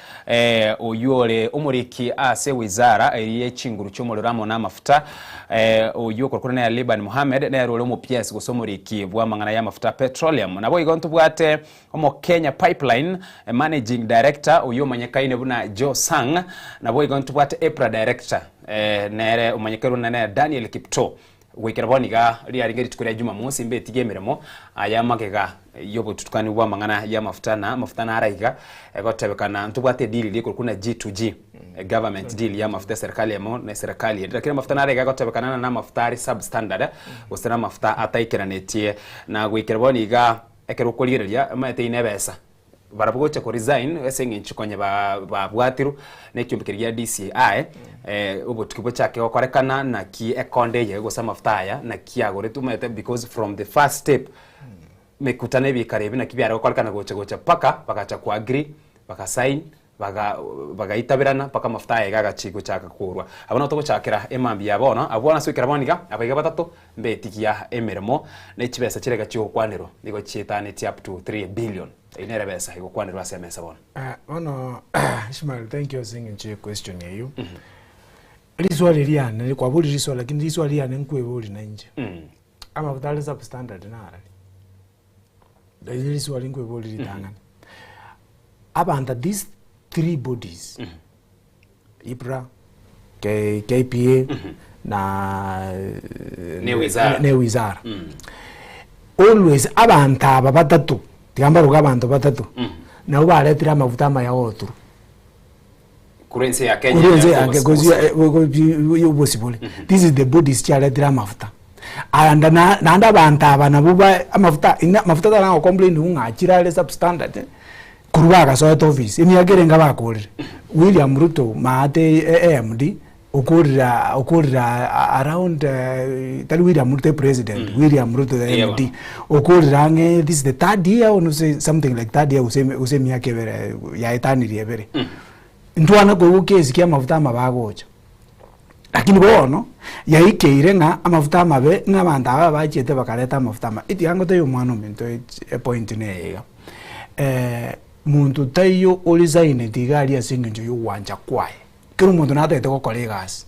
oyole umuriki ase wizara eriye chinguru cy'umururamo n'amafuta oyo korukuna ya Liban Mohamed na role mu PS gusomuriki bwa mangana ya mafuta petroleum nabo igontu bwate omo Kenya Pipeline managing director oyo manyakaine buna Joe Sang nabo igontu bwate EPRA director nere umanyakaru na Daniel Kipto wikiraboniga riaringeri tukuria Jumamosi mbe tigemeremo aya magega yobo tutukani bwa mangana ya mafuta na araiga egotebekana ntubwate deal liko kuna G2G government deal ya mafuta serikali emo na serikali ndakira mafuta na araiga egotebekana na mafuta ari substandard gusana mafuta ataikiranetie na gwikiraboniga ekerukulireria mate inebesa barabugoche ko resign esengi nchukonye ba bwatiru nekyumbikiria DCI ubo tukibo chake okorekana na ki ekonde ye gosa maftaya na kiagore tumete because from the first step mekutane bikarebi na kibyara okorekana gocha paka cha ku agree paka sign baga itabirana paka maftaya gaga chiko chaka kurwa abona to chakira emambi yabona abona swikira boniga abaga batatu mbetikia emeremo ne chibesa chirega cyo kwaniro nigo chitane up to 3 billion inere besa igokwanirwa semesa bona ono Ishmael, thank you singing your question you liswali liane ni kwabuli liswali lakini liswali liane nkwebuli na nje ama butale substandard na ara liswali nkwebuli litangana abanda these three bodies IPRA KPA na ne wizara always abanta batatu tigamba abantu batatu na ubaletira amavuta amayaoturu kurense ya Kenya possible. This is the bodies chaletira amavuta anda nanda banta bana buba amafuta tana complain ungachira le substandard kurubaga so office imiagerenga bakorire William Ruto maate AMD okorira around tali William Ruto president William Ruto AMD okorira nge this is the third year or say something like that year use miake bere ya etaniri ebere ntwana ko ukezi kia mafuta mabagocha lakini bono yaikeire nga amafuta mabe n'abantu aba bachete bakareta amafuta ma iti yango tayo mwana mento point nega muntu tayo olizaine digali asingenjo yo wanja kwaye kero muntu nata eteko kolegas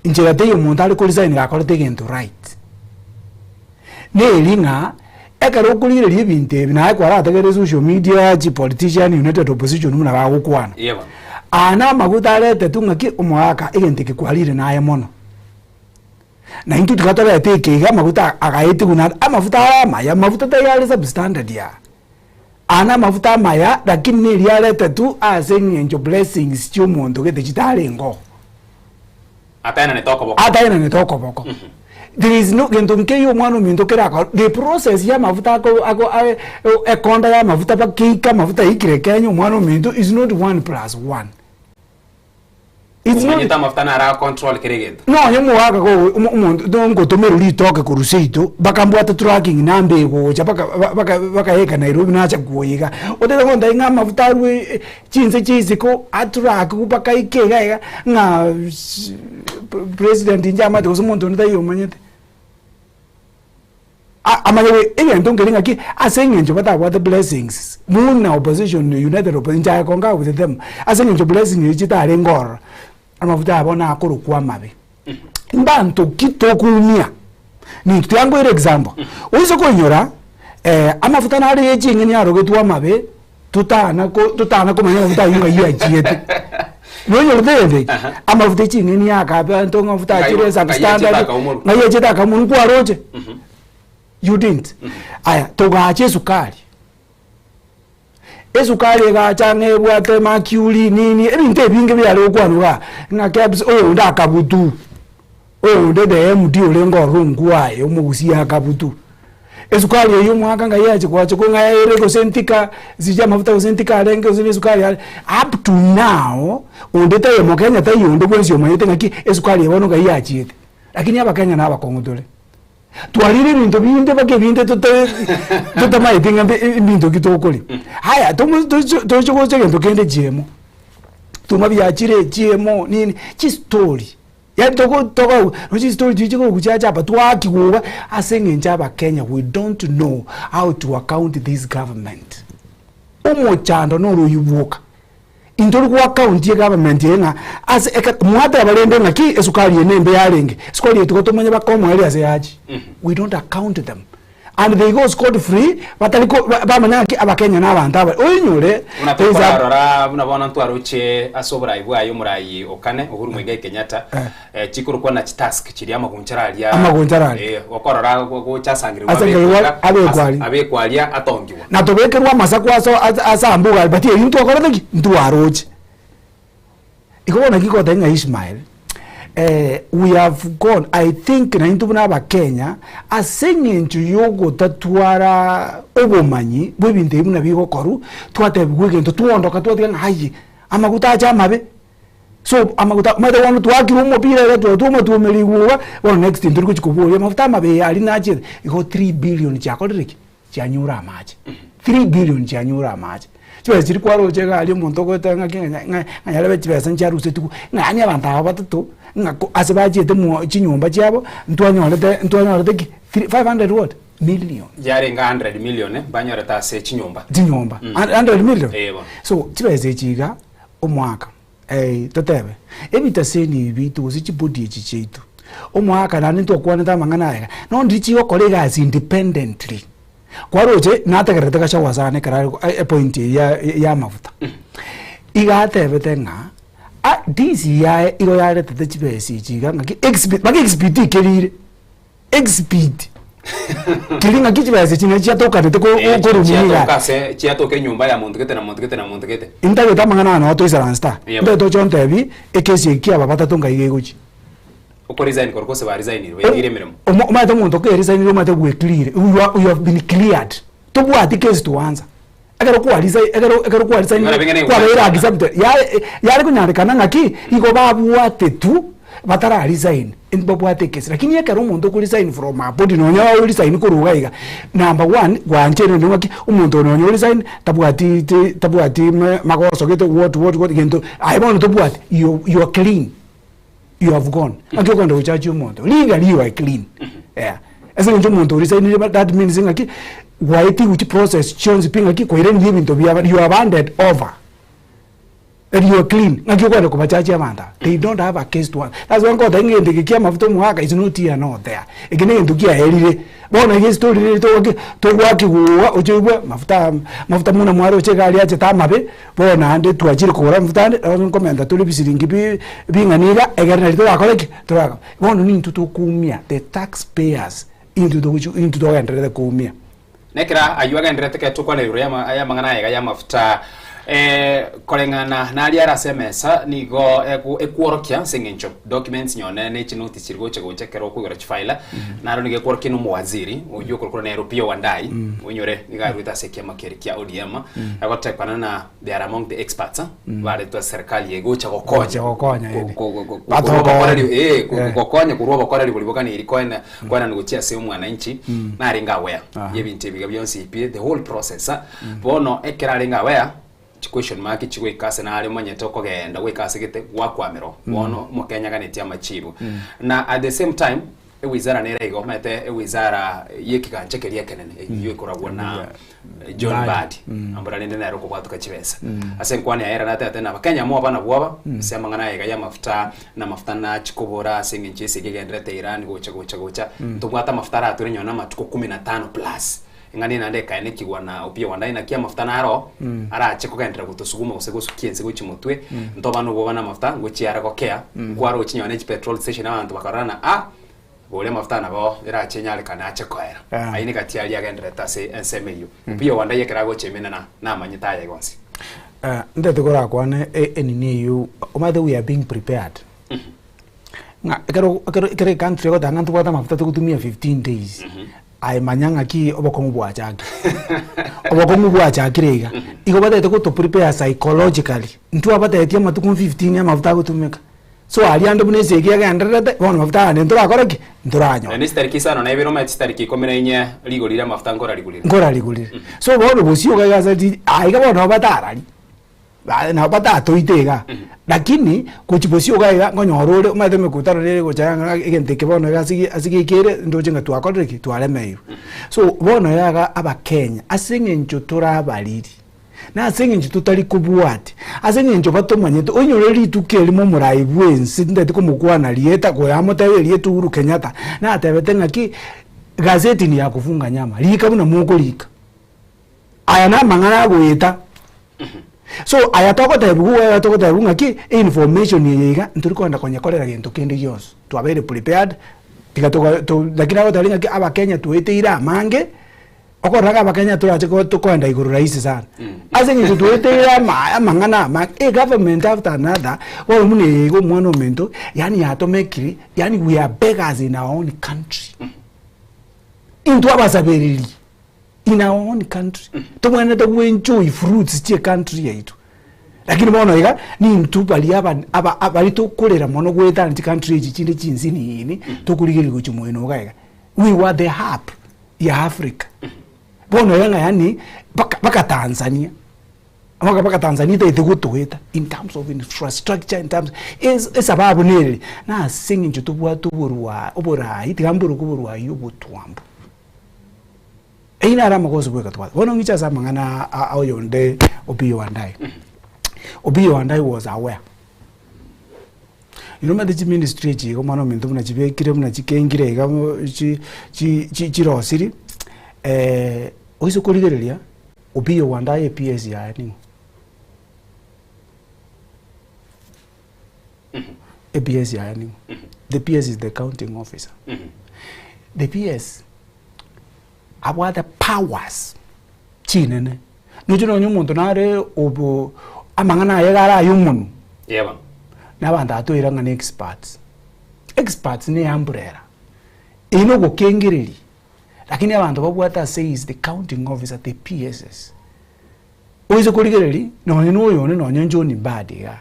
injira tayo muntu ali olizaine gakorete gento right nelinga ekaro kulire libinte bina akwara ategere social media ji politician united opposition muna bagukwana yeba ana maguta lete tungaki umwaka igentike kwalire naye mono na intu tukatore teke ga maguta agaiti kuna amafuta maya mafuta tayari substandard ya ana mafuta maya lakini ni yalete tu asengenjo blessings chumondo gete chitale ngo ataina ne toko boko there is no gento mkeyo mwana mindo keraka the process ya mafuta ako ekonda ya mafuta pa kika mafuta ikire kenyo mwana mindo is not 1+1. It's not mafuta na ra control kirigendo no yemo waka ko umuntu dongo tomero litoke ku ruseito bakambwata tracking nambe ko baka heka Nairobi nacha kuyiga odela konda inga mafuta rwe chinze chiziko atrack kubaka ikega nga president njama de umuntu ndayo manyete amayewe egento ngelinga ki asengenjo bata the blessings muna opposition united opposition ja konga with them asengenjo blessing yichitale ngoro amafuta abona akuru kwa mabe mbantu kitokumia ni tuyango ile example uizo konyora amafuta na ari yechinge ni arogetwa mabe tutana ko manya mafuta yunga yiajiete nonyo ndende amafuta chinge ni akabe ntonga mafuta chire substandard na yecheta kamuntu kwa roje you didn't aya togache sukari esukari ga change bwate mercury nini ebinte binge byalo kwanuka ngakebs ndakabutu ndede MD olengo rungwaye umugusia akabutu esukari yo mwaka ngayache kwacho ko ngayere ko sentika zija mafuta ko sentika alenge uzine sukari up to now ndeta yo mokenya tayo ndo kwensio mayete ngaki esukari yabano ngayachite lakini abakenya na abakongotole tualire bintu binde bake binde tutamaye tinga bintu kitokole haya tochokoche gento kende jemo tumabyachire jemo nini chi story ya toko which story tuchiko kuchacha apa twakikuba asengenja abakenya we don't know how to account this government omochando no ruyibuka indoro ku account ye government yenga as mwata balende ngaki esukali yenembe yarenge esukali yetu kotomanya bakomo area yaji we don't account them and they go scot free bataliko bamanyaki abakenya n'abantu aba oyinyure unapora unabona ntwaruche asobra ibwayo murayi okane uhuru mwege Kenyatta chikuru kwa na task kiri amaguncharalia okorora go chasangirwa abekwalia atongiwa na tobekerwa masakwaso asambuga bati into okorora ntwaruche ikobona kikotenga Ishmael we have gone I think na into bana Kenya asengenju yogo tatwara obomanyi bwebinte buna bigokoru twatebwegento tuondoka twatega hayi amaguta mabe so amaguta made wanu twakira umupira reto tumeliwa well next ndiri kuchikubuye mafuta mabe ali naje iko 3 billion chakoriki chanyura amaje 3 billion chanyura amaje chiwe chiri kwaro chega ali muntu kotanga nganyalebe chibesa ncharuse tuku ngani abantu abatatu ngako asibajete mu chinyumba cyabo ntwanyorete 500 what million yari nga 100 million banyoreta se chinyumba 100 million so chibese chiga omwaka totebe ebitaseni bitu zichibodi chichitu omwaka nani ntokwana tamangana no ndichi okolega as independently kwaroje nategerete kashawazane kara point ya mafuta igatebe tenga this ya iro ya rete chibesi chiga ngaki expert kelire expert kilinga kichibesi chine chiatoka tete ko rumunga chiatoke nyumba ya muntu kete intayo tamangana no to isaransta ndo to chontebi ekesi kia babata tonga igeguchi uko resign korko se ba resign we dire mirimo umata umuntu ke resign umata we clear you have been cleared to bwati case to answer agaro kwa resign kwa era accept ya kunyarikana ngaki iko babwate tu batara resign in babwate case lakini yakaro umuntu ku resign from a body no nyawo resign ko rugaiga number 1 gwanjere no ngaki umuntu no nyawo resign tabwati makoso geto what gento I want to bwati you are clean. You have gone. Ngaki kwenda uchaji umuntu. Legally you are clean. Yeah. As in umuntu resign that means ngaki waiting which process change pinga ki ko iren living to be you have handed over. And you are clean. Ngaki kwenda kubachaji amanda. They don't have a case to one. That's why God ngende kikia mafuto muhaka is not here not there. Egene ndukia elire. Bona hii story to waki wo ojebwa mafuta muna mwaro chegali ache tamabe bona ande tuachiri kora mafuta ande komenda tuli bisiringi binganiga egerna lito akoleki to bona ni ntuto kumia the taxpayers into the endre kumia nekira ayuaga ndrete ke tukwa ne ya mangana ya mafuta kolengana na ali arasemesa nigo ekuorokia singincho documents nyone ne chinuti chirgo chekero kugora chifaila naro nige kuorokia no mwaziri uyo kurukura na Europio wandai unyore niga ruita sekia makerikia ODM agotekana na they are among the experts wale to serikali yego chagokonya gokonya kuroba kwa liboka ni ilikoena kwa nguchia sehemu mwananchi na ringa wea yebinti biga byonsi ipie the whole process bono ekera ringa wea question mark chigwe kase na ali manyeto ko genda we kase gite wakwamero bono mukenya ganetia machibu na at the same time wizara nera igo mete wizara yekikanchekeria kenene yikoragwa na John Badi ambara nende na roko kwatuka chibesa asenkwani era nata tena bakenya mo bana bwaba sema ngana ya mafuta na mafuta na chikobora singinchi sigegendrete Iran gocha tubwata mafuta ra turenyo na matuko 15 plus ngani nande kaene kigwana upia wandai na kia mafuta naro ara cheko gendra gutosuguma usego sukiense go chimutwe ntobano bo bana mafuta go chiara go kea kwaro chinyone petrol station abantu bakarana bole mafuta nabo era chenyale kana chekoera aini kati ali agendra tase ensemeyo upia wandai yekera go chemena na manyita ya gonsi ndete gora kwane enini you omathe we are being prepared nga kero country go tangantu bata mafuta tukutumia 15 days ai manyanga ki obokongu bwacha kirega iko bata to prepare psychologically ntu abata etia matuku 15 ya mafuta gutumika so ali ando bunese kiaga ndrede bona mafuta ane ntura koreki nturanyo ni stariki sana na ibiro ma stariki 14 ligolira mafuta ngora ligolira so bono bosio ga gazati ai ga bona batara na bata toitega lakini kuchibosio ga ngonyorore umathe mekutaro rere gochanga igente ke bono asigi kire ndojenga twakoreki twalemeyo so bono yaga abakenya asingencho turabariri na asingencho tutari kubwati asingencho batomanyete onyoreri tukeli mu murayi bwensi ndete kumukwana lieta go yamotawe lietu Uhuru Kenyatta na atebete ngaki gazeti ni yakufunga nyama lika buna muko lika aya na mangana goita so ayatoko tabu ngaki information yega nturi kwenda kwenye kolera gento kindi yonso tu abere prepared tikatoka lakini abo talinga ki abakenya tueteira mange okoraga abakenya turaje ko kwenda iguru rahisi sana asengi tueteira mangana government after another wao mune go mwana mento yani atomekiri yani we are beggars in our own country into abasaberili in our own country tumwana to enjoy fruits tie country yetu lakini bono iga ni ntubali abali to kolera mono gweta nti country chinde chinzini ini to kuligiri go chumweno gaiga we were the hub ya Africa bono yanga yani baka Tanzania baka Tanzania te gutweta in terms of infrastructure in terms is ababu nere na singing chutubwa tuburwa obora itamburu kuburwa yubutwambu ina rama kozo bweka twa bono ngicha sa mangana ayoonde Opiyo Wandai was aware you know the ministry ji ko mano mintu na jibe kire muna chikengire ga chi rosiri oiso koligerelia Opiyo Wandai PS ya ni APS ya ni the PS is the counting officer the PS about the powers chinene nujuno nyumuntu nare obo amangana yegara yumun yeba nabanda atoiranga experts experts ne umbrella ino go kengereri lakini abantu babwata says the counting officer the PSS oizo kuligereri no oyo no nyonjo ni bad iga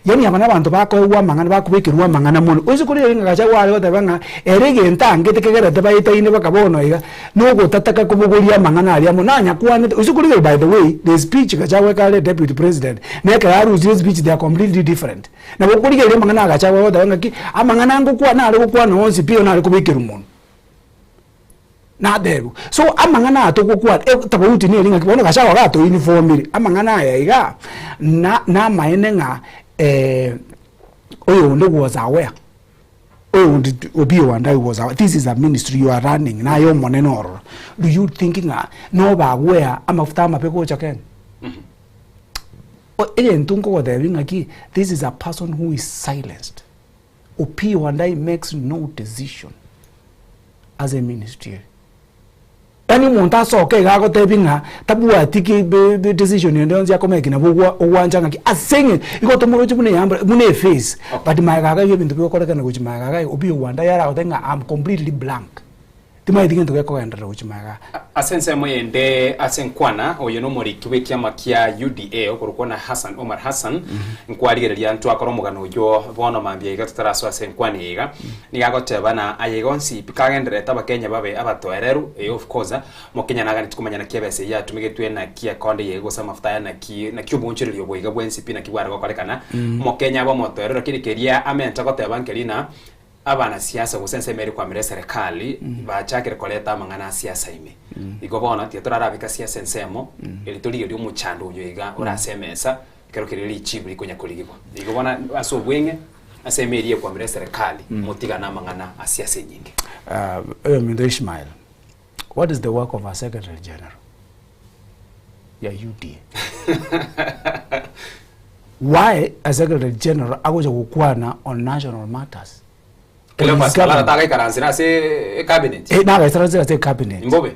yani abana abantu bakowa mangana bakubekirwa mangana muno oizo kuligereri ngacha wale otabanga erege ntange tekegera tabaita ine bakabono iga no go tataka kubugulia mangana ali amunanya kuane oizo kuligereri. By the way, the speech gacha wekale deputy president neka aru zero speech, they are completely different na kuligereri mangana gacha wa otabanga ki amangana ngo kwa na ali kwa no onsi pio na ali kubekirwa muno na deru so amangana atoko kwa tabuti ni linga kibona gashawa gato uniform amangana ya iga na maene nga oyo ndo was aware oyo obi wanda was aware. This is a ministry you are running na yo monenoro. Do you thinking no ba aware amafuta mapeko chaken ntungo wa deru ki this is a person who is silenced. Obi wanda makes no decision as a ministry. Any monta so ke ga go tebinga tabua tiki be decision ndo nzia komeki na bugwa owanja ngaki asenge iko to murochi mune yamba mune face but my gaga yo bintu biko koleka na kuchima gaga obi wanda yara otenga I'm completely blank timai dinge to ko endera kuchima gaga asense moyende asenkwana oyo no muri kiwekia makia UDA okorukona Hassan Omar Hassan nkwarigereria ntu akoromugano yo bono mambia igataraso asenkwani iga nigagotebana ayegonsi pikagendere tabakenya babe abatwereru of course mokenya naga nitukumanya na kiabese ya tumigetwe na kia konde yego samafuta na kyubunchiri yo boiga bwensi pina kibwara gokolekana mokenya bo motwereru kirikeria amenta gotebankelina abana siasa gusense meri kwa mere serikali bachakire koleta mangana siasa ime igobona tietorarabika siasa ensemo elitoliyo lyo muchando uyo iga urasemesa kero kirili chibuli konya kuligwa igobona aso bwenge asemerie kwa mere serikali mutiga na mangana siasa nyingi Mindo Ishmael, what is the work of a secretary general ya UDA? Why a secretary general agoja kukwana on national matters? Kelo pasala taga ikaranzira se cabinet. Na ikaranzira se cabinet. Mbobe.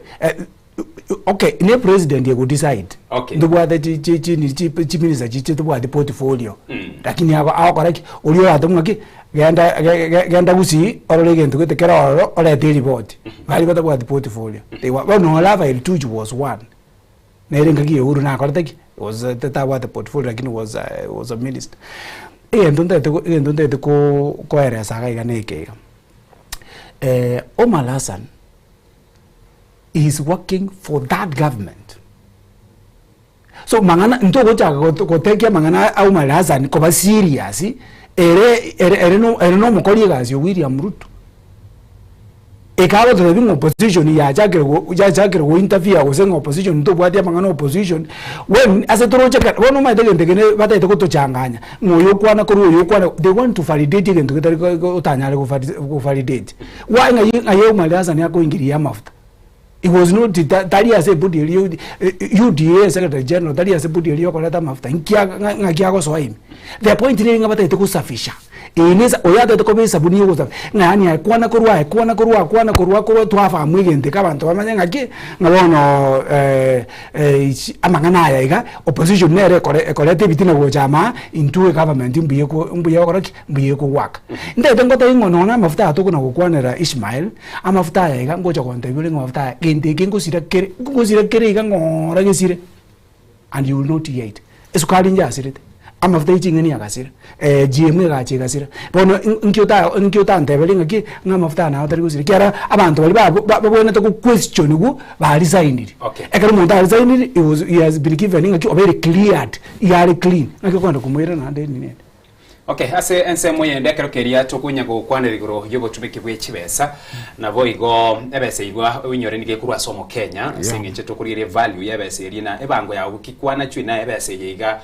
Okay, ne president yego decide. Okay. Ndo bwa the chief minister chief bwa the portfolio. Lakini ako like ulio adamu ngaki genda gusi orole ntu ketekera oro ole the report. Bali bwa the portfolio. They were no lava il tuju was one. Na ile ngaki uru na akora was the portfolio lakini was a minister. Ndonde ko area saga iganeke Omar Hassan is working for that government. So mangana ntogo chaka ko tekia mangana Omar Hassan ko ba serious ere no mukoli gazi William Ruto ekawo to the opposition ya jagere go interfere go senga opposition to bwadia mangana opposition when as a toro cheka wono ma tegene bata ite to changanya ngoyo kwana ko yo kwana they want to validate again to utanyale go validate why ngayo malaza ni akoingiria mafuta. It was not that as a body UDA secretary general that as a body yokoleta mafuta ngakia go so him the point ni ngabata ite kusafisha ineza oyada to sabuni yo kusafi ngani akwana kurwa ko twafa mwigente kabantu bamanya ngaki ngabono amangana ya iga opposition nere kolete bitina go chama into government mbiye ko work ndete ngota ingono na mafuta atoko kukwanera Ishmael amafuta ya iga ngoja konte bile mafuta gente ngosira kere iga ngora gesire and you will not yet esukali njasirite amafuta ichingeni yakasira GM gache gasira bono nkyota ntebelinga ki ngamafuta na otari gusira kiara abantu bali babona to question gu ba resign ekari muntu resign he has been given ngaki very cleared yari clean ngaki kwanda kumwira na ndeni ne. Okay, ase ense moyende kero keria tokunya go kwanirigoro yobo tubike bwe chibesa na boigo ebese igwa winyore nige kurwa somo Kenya singe tokurire value yebese rina ebango yawo kikwana chwina ebese yiga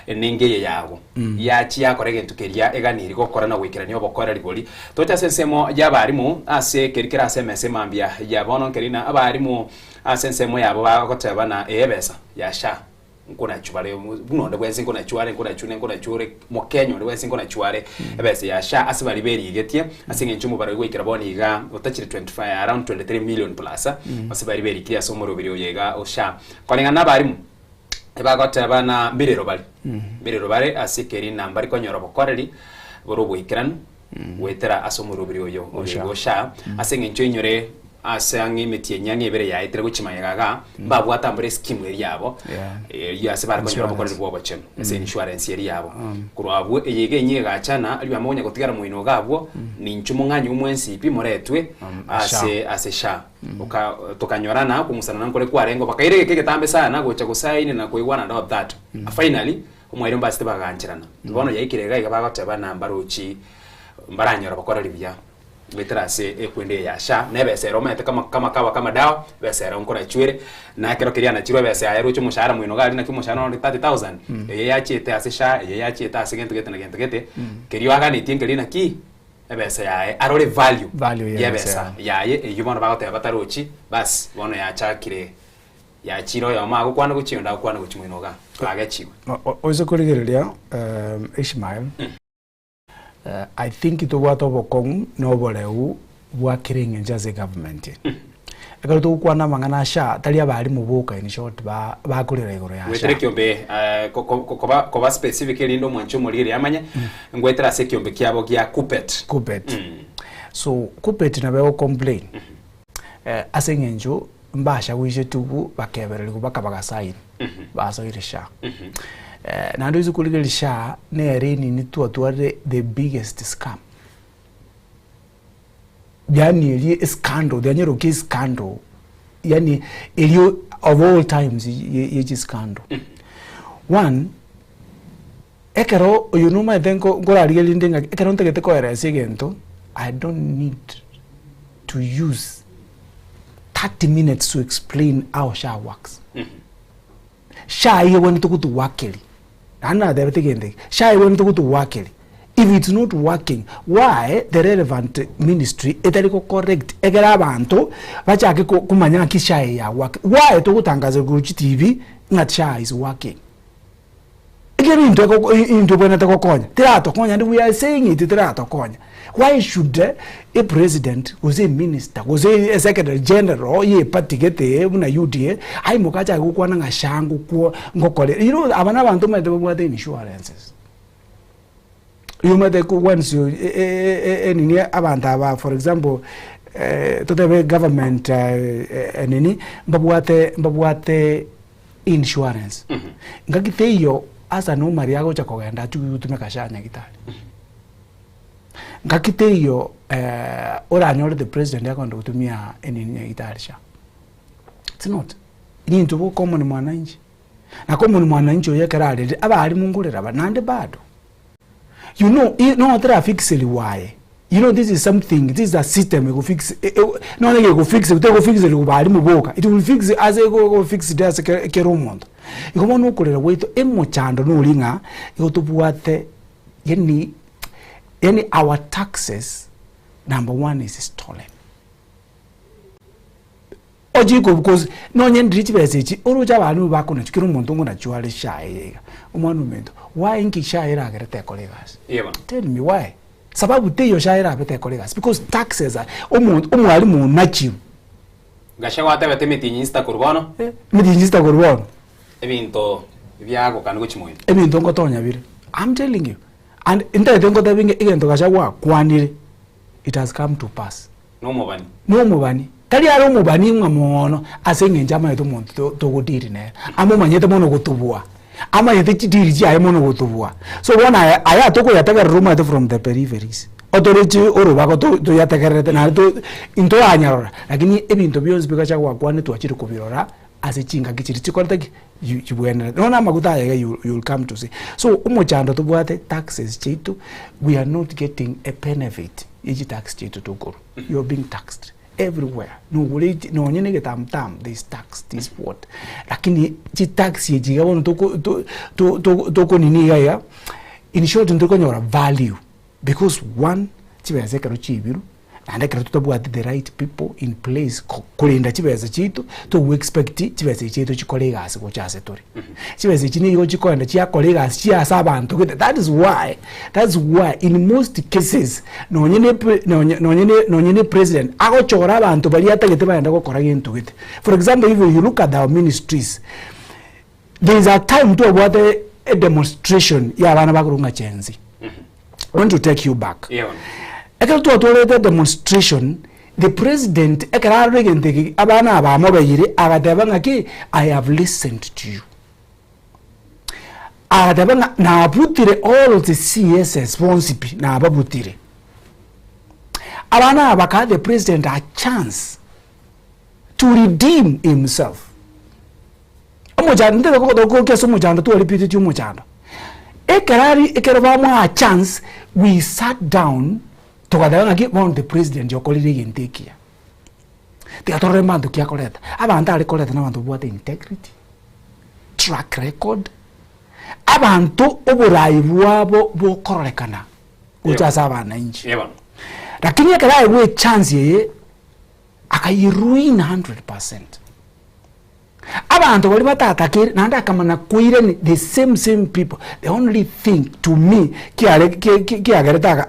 ningeye yago yachi yakorege ntukeria eganiri gokora na gwikirania obokora rigori tocha sensemo yabarimu ase kerikira SMS mambia yabono kerina abarimu asensemo yabo bagoteba na ebesa yasha nkona chubare buno ndebwense nkona chuare mokenyo ndebwense nkona chuare ebese yasha asibari beri getie asinge nchumu bara gwikira boni iga otachire 25 around 23 million plus asibari beri kia somoro biri oyega osha kolenga nabarimu ebagoteba na mbirero bali asikeri nambari konyoro bokoreri boro bwikiran wetera asomurubiri oyo osha asenge ncho inyore asangi metie nyange bere ya itere guchimanyaga babwata mbere scheme yabo yase bar konyo bakore bwo bachem ese insurance yeri yabo kurwabwe eyege nyega chana ali bamonya gutigara muino gabwo ni nchumo nganya umwensi ipi moretwe ase sha tokanyorana kumusana nankore kwarengo bakaire keke tambe sana gocha gusaini na kuigwana ndo that finally umwere mbasite baganchirana bono yaikirega igabagoteba namba rochi mbaranyora bakora libya veterase ekwende ya sha nebese romete kama dawa bese ronkora chwere na kero kiriana chirwe bese ya rocho mushara mwino gali na kimoshara no 30000 ya chete ase sha ya chete ase gento gete kiriwa gani tinkeli na ki ebese ya arore value ya bese ya yumano bagote batarochi bas bono ya chakire ya chiro ya mago kwana guchionda kwana guchimwino ga agachiwe ozo kurigereria Ishmael I think ito wato bokong no boleu bwa kiringe njaze government ekaro to kwana mangana sha talia bali mubuka in short ba kurira igoro ya sha wetere kiombe ko specifically ndo mwancho molire yamanya ngwetera se kiombe kyabo kya kupet so kupet na be complain asengenjo mbasha wishe tubu bakeberere kubaka bagasaini baso irisha na ndo izukuligelisha nereni ni tuatware the biggest scam yani ili scandal danyero ki scandal yani ilio of all times ye scandal one ekero you know my thenko ngorari lindinga ekero ntegete ko era sigento I don't need to use 30 minutes to explain how SHA works. SHA ye went to go to workily. Anna they take SHA went to go to workily. If it's not working, why the relevant ministry eteriko correct egerabanto bachake kumanya ki SHA ya work. Why to gutangaza ku TV ngat SHA is working. Egeri into bwana takokonya. Tirato konya and we are saying it tirato konya. Why should a president, was a minister, was a secretary general, ye patigete, una UDA, I mokacha kukwana nga shangu kwa ngokole. You know, abana bantu mete bwa the insurances. You mete ku once you nini abanta ba for example to the government nini mbabwate insurance. Ngakite hiyo asa no mariago cha kogenda tumeka shanya gitali. Ngakite hiyo ora nyore the president yako ndo kutumia nini itarisha. It's not. Ni ntuko common mwananchi. Na common mwananchi oyekerale aba ali mungulira banande bado. You know traffic seli why. You know this is something, this is a system go fix no nge go fix go fix le bali muboka. It will fix as go fix das keromondo. Ikomo no kolera weito emochando no linga yotubuate yani our taxes, number one, is stolen. Ojiko because no nyen rich message oruja banu bako na chikiro montongo na chuale shaye. Umanu mento. Why inki shaye ra gerete colleagues? Yeah. Tell me why. Sababu te yo shaye ra bete colleagues because taxes are omwali mu nachi. Gasha wate bete metinyista kurbono? Metinyista kurbono. Ebinto byago kango chimoyo. Ebinto ngotonya bire. I'm telling you. And in the don't go igento gashawa kwanire it has come to pass no mobani kali ari umubani mwamono asenge njama yeto muntu to godiri ne amo manyete mono gotubua ama yete chidiri chi ayi mono gotubua so wana aya to ko yataka ruma from the peripheries authority oroba ko to yataka na to into anyarora lakini ebinto byose bikacha kwa kwane to achiri kubirora asichinga kichiri chikortaki you went no na maguta you will come to see so umuchando to bwate taxes chitu we are not getting a benefit each tax chitu to go you are being taxed everywhere no nyene getam this tax this what lakini chi tax yeji gabono to nini ya in short ndiko nyora value because one chibeze karo chibiru and ekero tutabwate the right people in place kulinda chibeze chitu to expect chibeze chitu chikole gasi go chase tori chibeze chini go chikonda chia kole gasi chia sabantu that's why in most cases no nyene president ago chora abantu bali atagete bayenda go kora gintu gite for example if you look at our ministries there is a time to about a demonstration ya bana bakurunga chenzi I want to take you back. Yeah. Ekero tuatolete demonstration, the president ekera regenteki abana abamo bayire agatebanga ki I have listened to you. Agatebanga na abutire all the CS responsible na ababutire. Abana abaka the president a chance to redeem himself. Omojanda ndeko ko keso mojanda to repeat it mojanda. Ekero bamo a chance, we sat down together get one the president your colleague in take here. The other man to kia collect. Abantu ali collect na abantu bwate integrity, track record. Abantu oburai bwabo bokorekana. Ujaza abana inchi. Yeah. Lakini ekera we chance ye akayiruin 100%. Abantu bali batatakire nanda kamana kuire the same people. The only thing to me ki agareta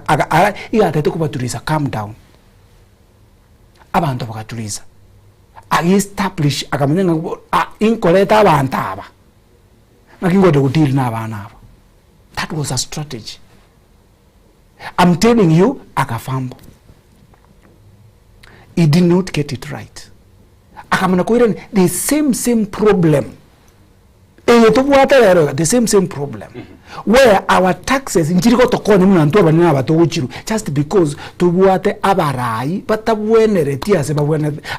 igatete kubaturiza calm down. Abantu bakaturiza. Establish akamenya inkoleta abantu aba. Nakingo de deal na abana aba. That was a strategy. I'm telling you, akafambo. He did not get it right. The same problem. The same problem. Where our taxes just because tubuate abarai but tabueneretia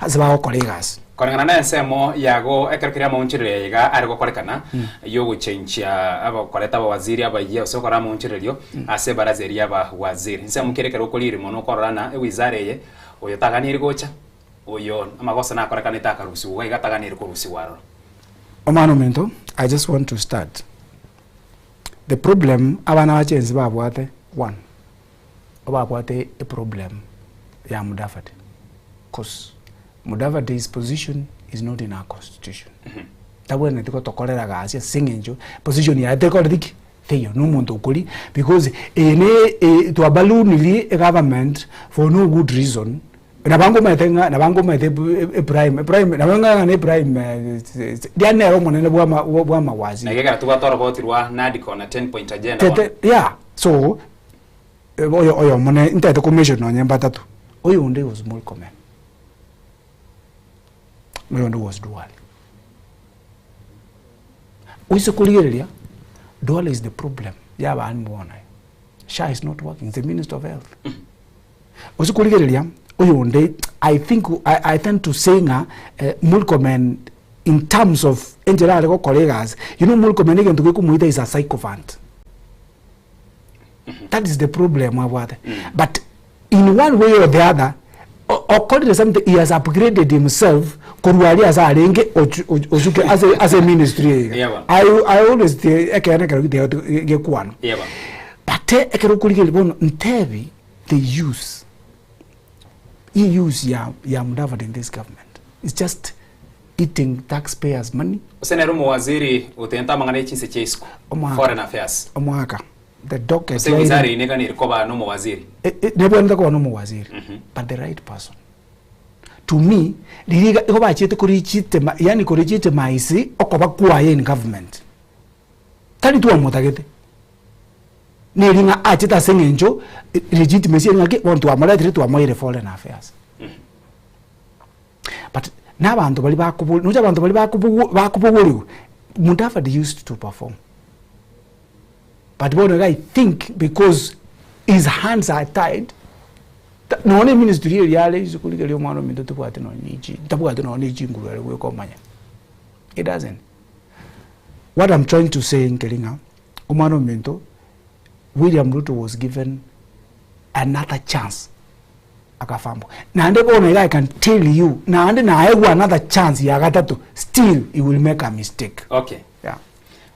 as colleagues. Korengana nsemo yago ekerkiria monchire yiga ariko korekana yo guchenchia aba koleta ba waziri aba ye so kora monchire lyo ase barazeri aba waziri nsemo kerekero ukoliri mono korana ewizare ye oyo taganiri gocha oyo amagosa na korekana itakarusi wo igataganiri kurusi waro. Omano, I just want to start. The problem abana bachenzi babwate one. Babwate a problem ya Mudavadi. Cause Mudavadi's position is not in our constitution. Tawe na tiko tokolera gasia singenjo position ya teko dik teyo no muntu ukuli because to abalunili a government for no good reason. Nabango mete prime nabanga ne prime diane ro monene bwa mawazi nagega tugatoro gotirwa nadiko na 10 point agenda yeah so oyo mone intete commission no nyamba tatu oyo unde was small comment oyo unde was dual uisikuligeria dual is the problem yaba anbona Sha is not working, the Minister of Health uisikuligeria I think I tend to saying Mulcomen in terms of engineering colleagues. You know, Mulcomen again to go is a sycophant. That is the problem about it. But in one way or the other, according to something, he has upgraded himself. As a ministry. I always get one. But they use. He use Mudavadi in this government. It's just eating taxpayers' money. Senerumo waziri utenta mangane chinse chesko. Foreign affairs. Omwaka. The docket. Wizari nega ni rikoba nomo waziri. Nebo ndako wa nomo waziri. But the right person. To me, diriga ikoba chete kurichite yani kurichite maisi okoba kuwa in government. Tani tuwa motagete. Niringa achita sengenjo legitimacy ngake wantu amara to amoire foreign affairs. But nabantu bali bakubu nuja bantu bali bakubu Mudavadi used to perform. But what I think because his hands are tied no one ministry yale is kuliga lyo mwana minto tubwate no niji tabwate no niji ngulwele we komanya. It doesn't. What I'm trying to say in Kelinga umano minto William Ruto was given another chance. Akafambo. Nande bona I can tell you, nande na another chance yagatatu. Still, he will make a mistake. Okay. Yeah.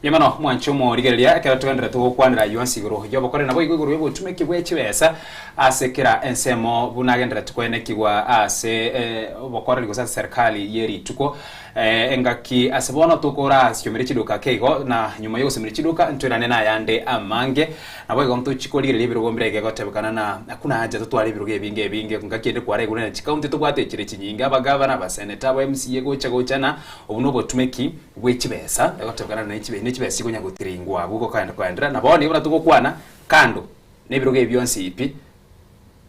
Yemano mwanchumo rigeria ekera twendera tukwanira yonsiguro yobo kore nabo iguru yobo tumeke bwechibesa asekera ensemo bunagendera tukwenekirwa ase bokore ligosa serikali yeri tuko engaki asebona tukora sikyomere kiduka kego na nyuma yo semere kiduka ntwerane na yande amange nabo igomto chikolire libiro gombirege gotebekana na akuna haja tutwali biruge binge ngakende kware gune na county tubwate kire kinyinga abagavana baseneta ba MCA gocha na obunobo tumeki bwechibesa gotebekana na ichibe n'ikibesi kunya gutiringwa buko kandi kwandira nabone ibona tukokwana kando nebiroge byonsi ipi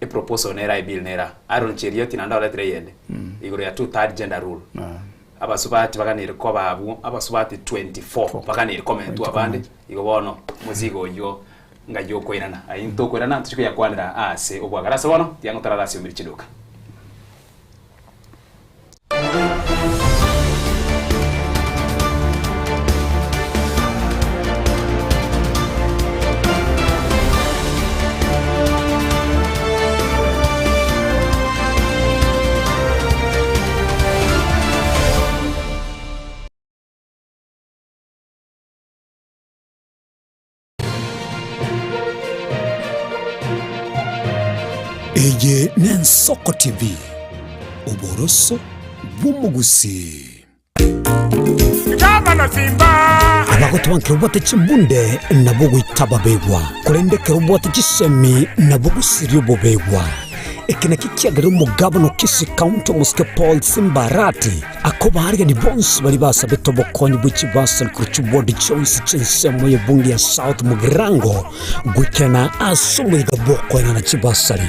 e proposal nera bill nera Aaron Cherioti na ndawala treyende igoro ya 2/3 gender rule abasubati baganire ko babu abasubati 24 baganire comment abandi igobono muzigo yo ngayo koirana ayinto koirana tuchiko ya kwanira ase obwagarasa bono tiango tararasi omirichiduka Eye Yensoko TV Oboroso Bumugusi abagoto wankero bote chimbunde nabugu itababegwa kurendekero bote chisemi nabugu sirio bobegwa ekina kikiagara umugabo no kisi county muske Paul Simbarati akobarga ni bons bali basabe tobokonyi bwichi basal kurchu body choice chinsemo ye bungi ya South Mugirango gwikana asumu igaboko na chibasari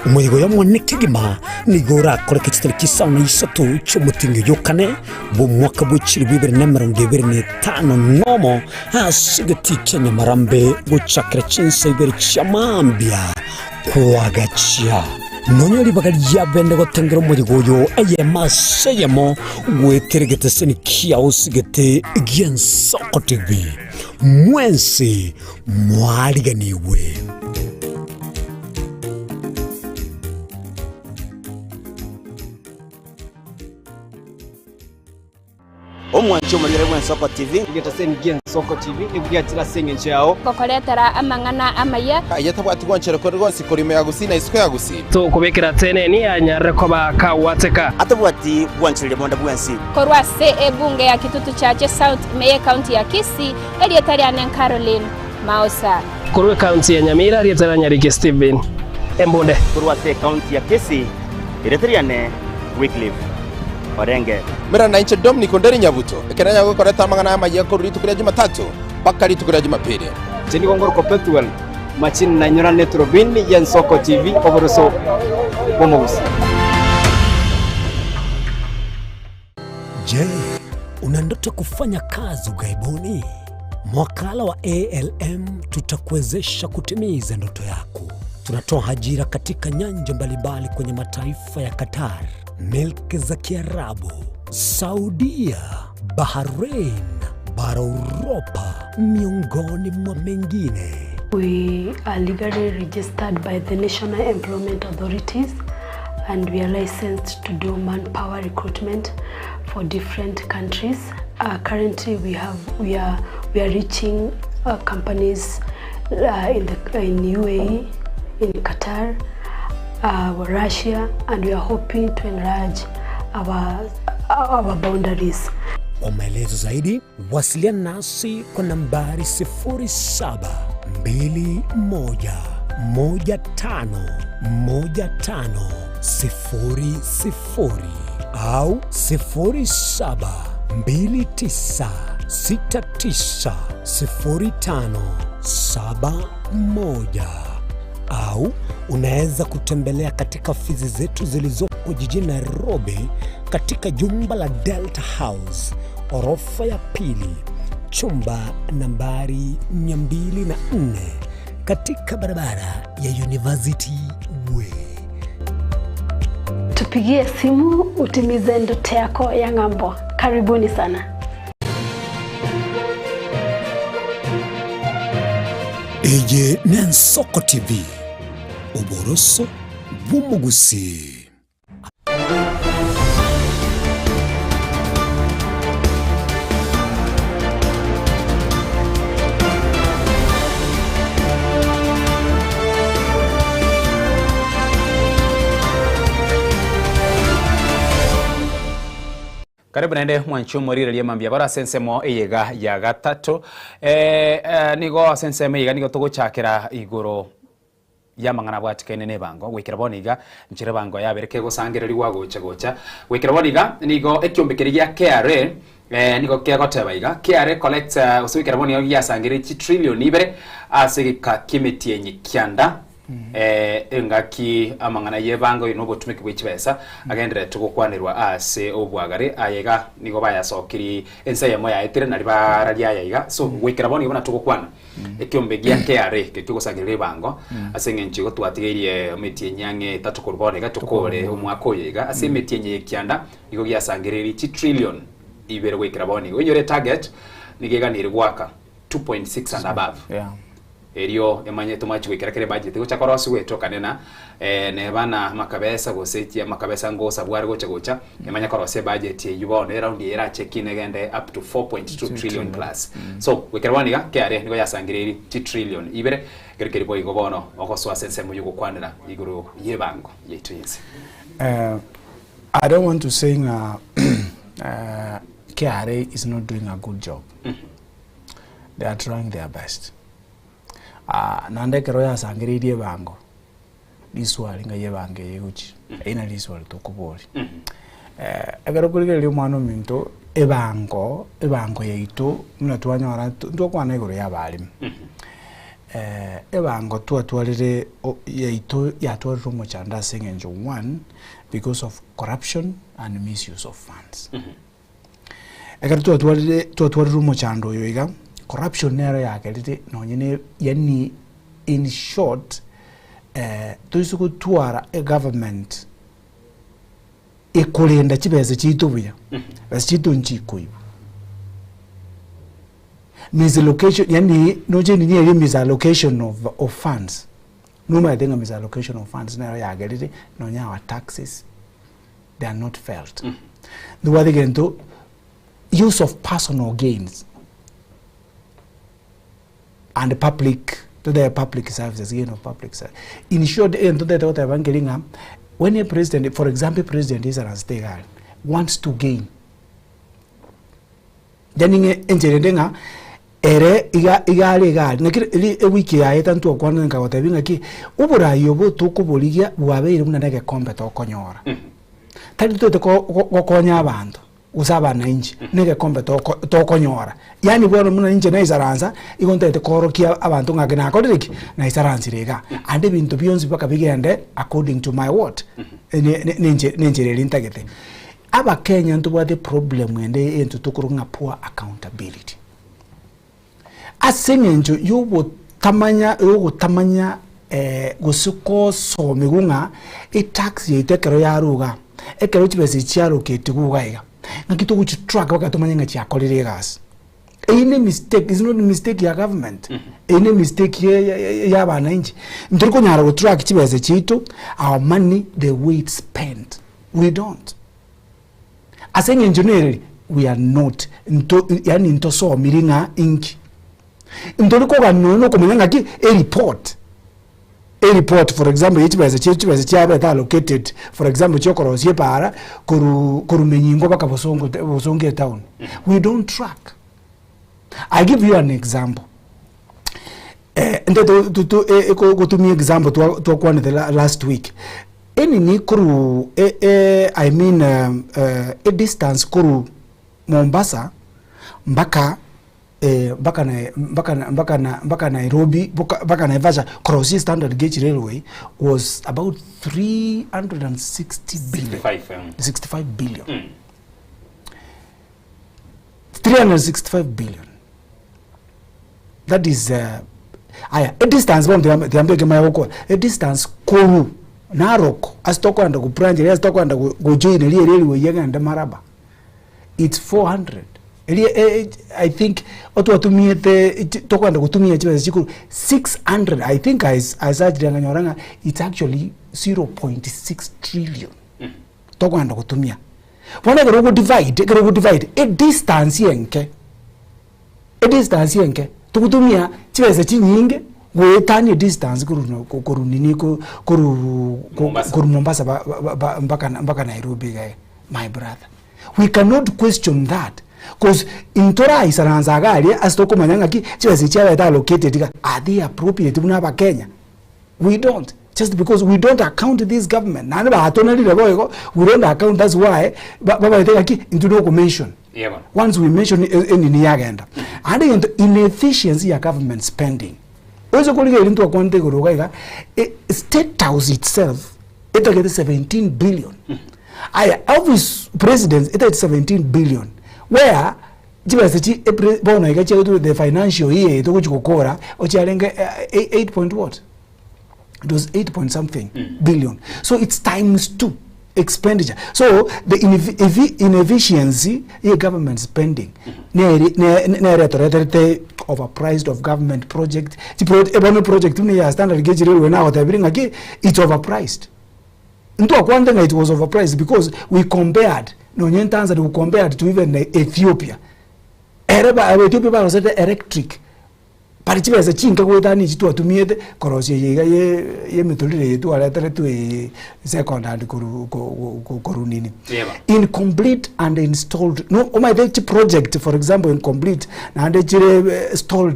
umuyigo ya mwane kigima nigora kore kitari kisauna isatu cyumutingi yokane bo mwaka bw'ikiri 2025 nomo hasigati Kenya marambe gucakira cinse ibere cyamambya kwagacia nonyori bagali yabende gotengera umuyigo yo eye maseyemo gweteregete seni kia usigete Yensoko TV mwensi mwariganiwe omwancho muri Yensoko TV ngeta sen Yensoko TV ibwatira senge yao kokoretera amangana amaya ayatabwati gwanchere ko rwose korime yagusina isiko yagusi to kubekera tene ni anyare ko bakawateka atabwati gwanchere bonda bwansi korwase ebunge ya kitutu chache South Meye County ya Kisii elietari anen Caroline Mausa korwe county ya Nyamira elietari nyarike Steven Embonde korwase county ya Kisii elietari ane Wycliffe Orenge mera na inche Dominic Onderi Nyabuto ekeranya gukoreta amangana amagiye ko ruri tukira Jumatatu bakari tukira Jumapili chini gongoro perpetual machini na nyora Etorobini Yensoko TV oboroso bomogusi. Je, una ndoto kufanya kazi ugaibuni? Mwakala wa ALM tutakuwezesha kutimiza ndoto yako. Tunatoa ajira katika nyanja mbalimbali kwenye mataifa ya Qatar, Milki za Kiarabu, Saudia, Bahrain, bara Europa, miongoni mwa mengine. We are legally registered by the National Employment Authorities and we are licensed to do manpower recruitment for different countries. Currently we are reaching companies in UAE, in Qatar, Russia, and we are hoping to enlarge our boundaries. Kwa maelezo zaidi, wasiliana nasi kwa nambari 0721151500 au 0729690571 au unaweza kutembelea katika ofisi zetu zilizoko jijini Nairobi katika jumba la Delta House, orofa ya pili, chumba nambari 204 katika barabara ya University Way. Tupigie simu utimize ndoto yako ya ng'ambo. Karibuni sana. Eye Yensoko TV Oboroso Bumugusi. Karibu naende mwancho morire liye mambia bara sensemo eyega ya gatatu nigo sensemo eyega nigo tuguchakira igoro yamangana bwatikene ne bango gwikira boniga nchire bango yabereke gusangirira gwa gocha gwikira boniga nigo ekyombekeri ya KRA niko kia goteba iga KRA collect usubikira boni ya sangire trillion ibere asegika kimetie nyikyanda engaki amangana yebango inobo tumike bwikibesa agendere tukukwanirwa ase obwagare ayega nigo bayasokiri ensa yamo ya etere nari bararya yayiga so wikira boni bona tukukwana ekyombe gya KRA kekigosagire bango asengenchi gotwatigerie metie nyange tatukurbone gatukore umwako yiga ase metie nyikyanda nigo gya sangire trillion ibere wikira boni wenyore target nigeganire gwaka 2.6 and above erio emanye tumachi wikira kere budget gocha korosi weto kanena ne bana makabesa gosetia makabesa ngosa bwari gocha emanya korosi budget yubone around era check in agende up to 4.2 trillion plus so wikira boni ga kare nigo yasangiriri trillion ibere gerikeri boy gobono okoswa sense mu yugo kwanira iguru yebango yetu yinse I don't want to say KRA is not doing a good job. They are trying their best. Nande kero ya sangiririe bango. Liswali nga yebange yeguchi. Ina liswali to kuboli. Agaro kulige li mwana minto ebango yeito muna tuwanya wala ndo kwa negoro ya balimu. Ebango tuwalire yeito yatuwa rumo chanda sengenjo one because of corruption and misuse of funds. Ekari tuwatwari rumo chando yoiga corruption nero yakelite nonyene yani in short tuisuku tuara a government ekolenda chibeze chitubuya basi chitu nchikuyu misalocation yani noje ni ile misalocation of funds numa denga misalocation of funds nero yakelite nonya our taxes they are not felt the way again to use of personal gains and public to their public services, gain of public service. In short, when a president, for example, President is an wants to gain, then in ere iga nakiri wiki ya etantu okwana nka watabinga ki ubura yobo tukuboligia bwabere munanake kombe to konyora tali to konya abantu usaba na inji nege kombe to konyora yani bwana muna inje na isaranza igonta te korokia abantu ngagena akodiriki na isaranzi rega ande bintu byonzi baka bigende according to my word ninje lintagete aba Kenya ntubwa the problem ende entu tukurunga poor accountability asengenjo yubo tamanya gusuko so migunga tax yitekero yaruga ekero chibese chiaro ketiguga ngakito kuchi track wakatomanya ngachi akolire gas any mistake is not a mistake ya government any mistake ya bananchi ndiko nyara go track chibese chito our money the way it's spent we don't asengenjo we are not yani into so miringa inki ndiko kanono kumenya ngaki a report for example yitibeze chiaba allocated for example chokorosie para kuru menyingo baka bosonge town we don't track. I give you an example go to me example to one the last week any ni kuru I mean a distance kuru Mombasa mpaka Baka Nairobi, Baka Naivasha crossing standard gauge railway was about 360 billion. 65 billion. 365 billion. That is a distance a distance Koru Narok as toko and go branch as toko and go join the railway and the Maraba. It's 400. I think otuatumie tokwanda kutumia chiba chikuru 600 I think as ajiranga it's actually 0.6 trillion tokwanda kutumia wana gero divide a distance yenke tukutumia chiba chinyinge wetani distance kuru nini kuru Mombasa mpaka Nairobi my brother we cannot question that. Because in Torah isaranza gali asitoko manyanga ki chiwezi chiaba allocated are they appropriate muna Kenya? We don't, just because we don't account this government. We don't account, that's why baba iteka ki into no mention Once we mention in agenda. And the inefficiency of government spending. Also into a State House itself, it gets 17 billion. Office presidents, it is 17 billion. Where the financial year, it was 8 point what? It was 8 point something billion. So it's times 2 expenditure. So the inefficiency in government spending, overpriced of government project. Project standard gauge railway now it's overpriced. It was overpriced because we compared to even Ethiopia. Ethiopia was electric. Parichiba as a chinka with an to tumie korosi ye methodology to a letter to a second and korunini. Incomplete and installed no my project, for example, incomplete and installed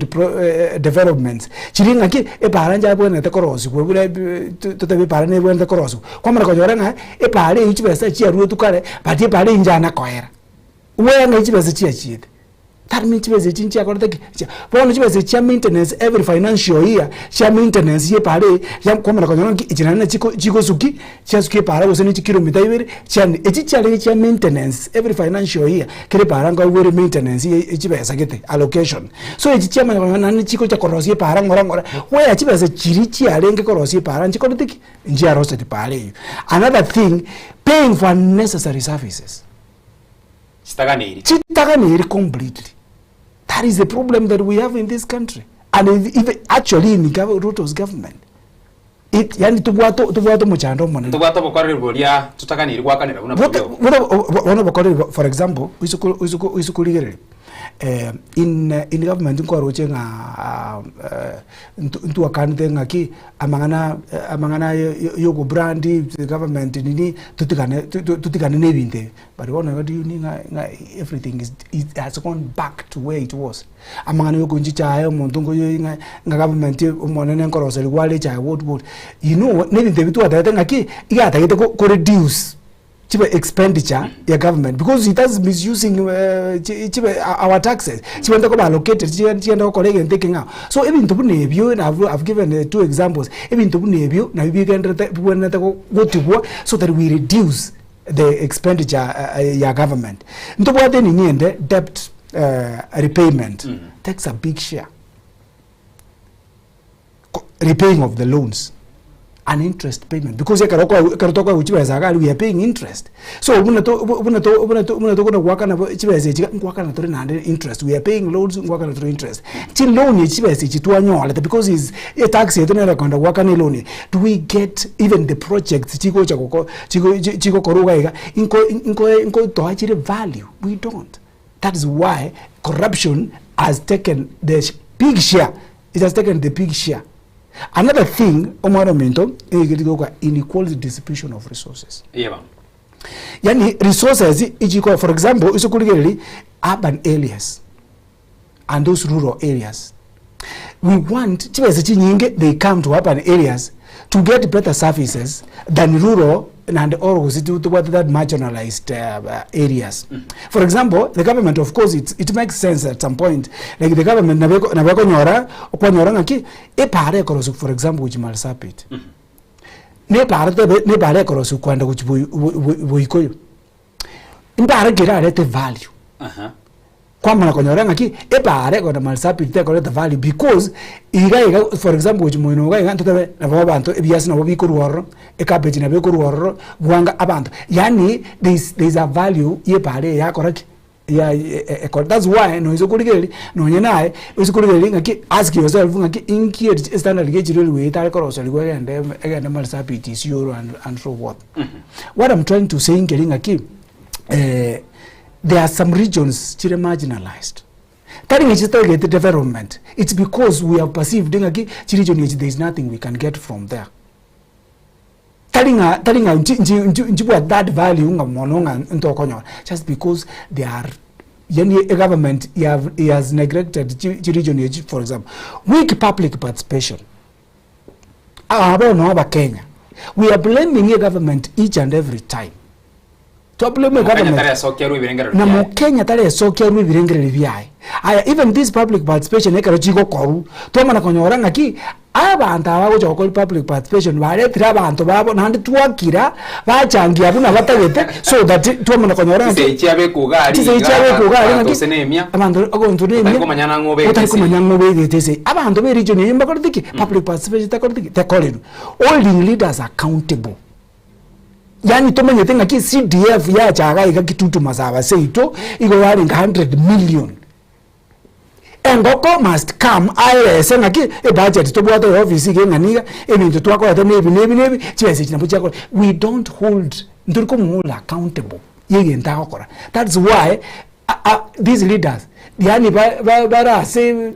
developments. Chirinaki a paranja when at the koros, we will to the parane when the koros. Comrade a pare each was a cheer to carry, but a pare in Jana choir. Where nature was a cheer. That means a chincha maintenance every financial year. Share maintenance ye pare, Yam Comrade Chigosuki, Chaski Para was any kilometer, Chan Echicha maintenance every financial year. Kereparanga very maintenance, allocation. So it's chairman and Chico Chakorosi Parangora, where Chibas a Chirichi, Arenga Korosi Paranchicotic, in Jaros at the Pare. Another thing, paying for necessary services. Chitaganiri completely. That is the problem that we have in this country. And even actually in Ruto's government. It yani tubuato muchando mwana. Tubuato bokore bolia tutakaniri kwakanira una for example, usukuligere in government nko arochenga ntu akande ngaki amangana yogo brandi government nini tutikane nebinte, but what do you need everything it has gone back to where it was. Amangana yogo njicha ayo montongo nga government umonene nkoroseli wale cha what you know nebinte bitu atata ngaki igata ko reduce expenditure your government because it is misusing our taxes. She went to allocated, she and colleague and taking out. So even to Nebio, and I've given 2 examples. Even to Nebio, now we can go to work so that we reduce the expenditure your government. Into what then in the end, debt repayment takes a big share. Repaying of the loans. An interest payment because we are paying interest. So interest, we are paying loans interest. Loan because it's a tax loan. Do we get even the projects value? We don't. That is why corruption has taken the big share. It has taken the big share. Another thing, inequality distribution of resources. Yani resources, for example, urban areas and those rural areas. We want they come to urban areas to get better services than rural and all that marginalized areas. For example, the government, of course, it makes sense at some point. Like the government, for example, which Malsapit. Value. Kwamana konyoranga ki epare ko malsapi te ko the value because iga for example which muino ga nto tabe na babantu ebiasi na bobiko ruoro ekabeji na biko ruoro buanga abantu yani there is a value ye pare ya correct ya that's why no izokuligeli no nyenae izokuligeli ngaki ask yourself ngaki inki standard gauge railway tare ko so ligwe and malsapi is euro and so what. What I'm trying to say ngaki there are some regions which are marginalized. Telling each other get the development. It's because we are perceived in a region which there is nothing we can get from there. Telling that value just because they are a government has neglected the region, for example. Weak public participation. Kenya. We are blaming a government each and every time. Twabule mu government. Na mu Kenya tare sokya ru birengere byaye. Aya even this public participation ekaro chigo koru. Twamana konyora ngaki abantu abago ko public participation bare tira abantu babo nandi twakira bachangia buna batagete so that twamana konyora ngaki Seichabe kugari. Seichabe kugari ngaki. Abantu agontu nemia. Kumanyana ngobe. Kumanyana ngobe gete abantu be region yimba kodiki public participation takodiki takolenu. Holding leaders accountable. Yani tomenye tenga ki CDF ya chaga ikakitutu mazaba seito iko yari 100 million. Engoko must come IS ngaki e budget to bwata office ke nganiga ebintu twako ate nebi chese china buchako. We don't hold nduriko mula accountable yege ndakora. That's why these leaders yani bara say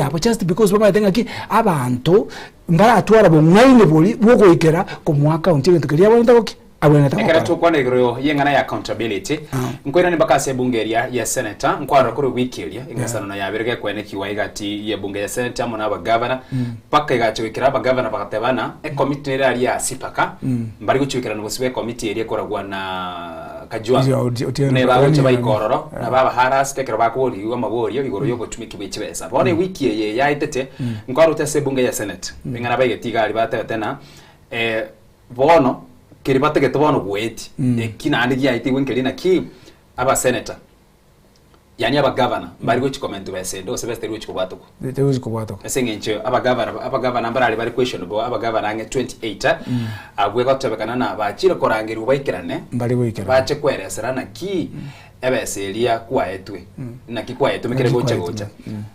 hapo just because baba tenga ki abantu mbara atwara bo mwaine boli boko ikera ko mwaka untiwe tukiria bo ndakoki abona ta ekera to kwane gro yengana ya accountability nkwera ni bakase bungeria ya senator nkwara kuri wikilia ingasana na yabirege kwene kiwaigati ya bunge ya senator mona ba governor paka igachwikira ba governor bakatebana e committee eri ya sipaka mbari guchwikira no sibe committee eri koragwa na kajwa ne ba gocha ikororo na baba haras tekero bakuri wa maborio igoro yoko tumikibwe chibesa bone wiki ye ya itete nkwara utese bunge ya senate ngana ba igetiga ali bate tena bono kiribate getobono gweti kinandi gya iti wenkelina ki aba senator yani aba governor bari go comment bese ndo sebeste ro chikobatuko ro chikobatuko esengenche aba governor mbara bari question bo aba governor ange 28 agwe gotebekana na bachire korangeri ubaikirane bari goikira bache kwereserana ki ebeseria kwaetwe na kikwaetwe mikere gocha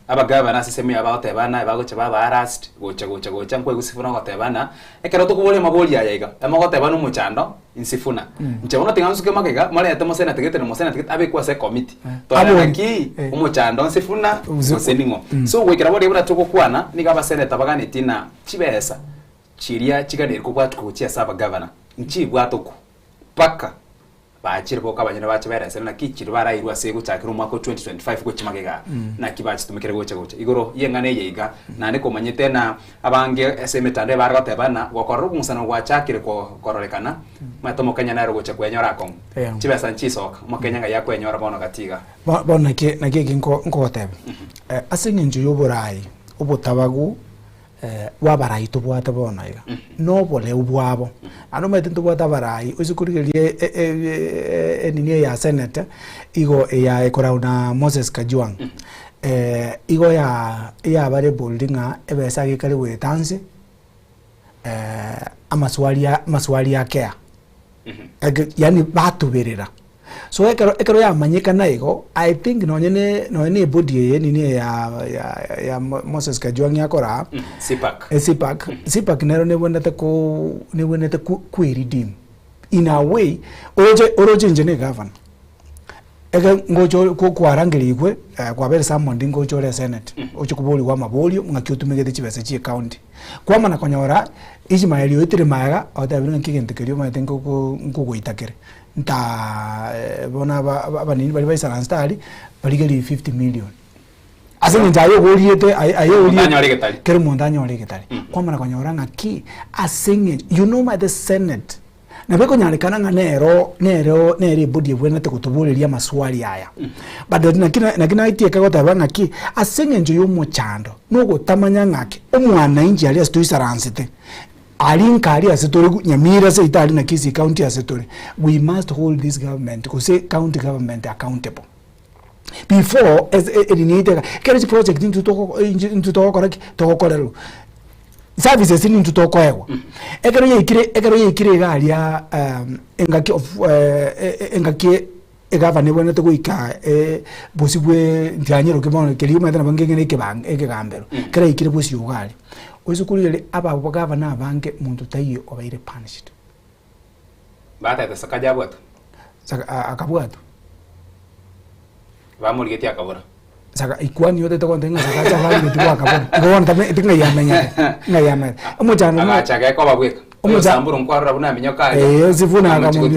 aba governor sisemi aba otebana bagocha baba arrest gocha nkwe gusifuna gotebana ekero to kubole maboli yayiga amagotebana umuchando insifuna nchabona tingansuke makega mali atemo senate gete no senate gete abe kwa se committee to aki umuchando insifuna museningo so wekera bode bura toko kwana nikaba senate bagane tina chibesa chiria chiganere ko kwatu kuchia saba governor nchi bwatoko paka bachire boka banyina bache barese na kichiro barairwa se guchakira umwaka 2025 go chimagega na kibachi tumikere gocha igoro yengane yeiga nane komanyete na abange esemetande baragate bana gokorru musana gwachakire ko kororekana matomo Kenya na rogocha kwenyora kongo chibesa nchisoka mukenya ya kwenyora bono gatiga bona ke nko ngotebe asinginju yoburai ubutabagu wabarai to bwata bona iga no bole ubwabo ano mete to bwata barai usikurigerie enini ya senate igo ya ekorauna Moses Kajwang igo ya bare boldinga ebesa gikari wetanse amaswali ya care yani batuberera so ekero ya manyika na igo I think no nyene body ye nini ya Moses Kajwang yakora sipak nero ne wonete ku redeem in a way oroje njene governor ega ngojo ko kwarangiri ikwe kwa bere Samuel ngojo le senate ochikuboli wa mabolio ngakyotumegete chibese chi county kwa mana konyora Ishmael yoitire maga otabira nkigentekerio mate ngo itakere nta bona banini bali baisana stali baligeli 50 million asenye ntayo goliete ayo kero mondanyo oregetali kwa mana konyora ngaki asenye you know my the senate na beko nyalikana nga nero body bwena te kutubuliria maswali aya but nakina itie kagota banga ki asenye njo yo mochando no gotamanya ngaki omwana inji ali astoisaransete alinka ali asetori nyamira se itali na kisi county asetori we must hold this government ko say county government accountable before as elinite kere project into to correct to korero services in to talk ewa ekero yekire galia engaki of engaki egavana bona to kuika bosibwe ntanyero ke bona keli umata bangengene ke bang ekegambero kera yekire bosi ugali ozukulire aba gavana bange muntu tayo obaire punished bata ta sakaja bwato akabwato vamuri geti akabura saka ikwani yote to ndenga saka cha bali tu akabona ngona tame tinga yamenya ngayama umujana achaga ko babweka umujamburu nkwara buna minyoka sifuna akamu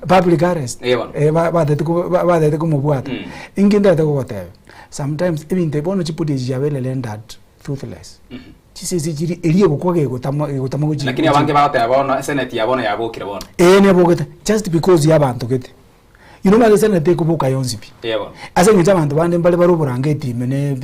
public arrest bade ko mubwata inginda to ko tebe sometimes even they bono chipudi jabele that truthless chisese chiri eliye gokoge gotama gochi lakini abange baate abona senate yabona yabokire bona ne bogeta just because yabantu gete you know my senate ko boka yonzipi yabona ase ngita abantu bande mbale baruburange team ne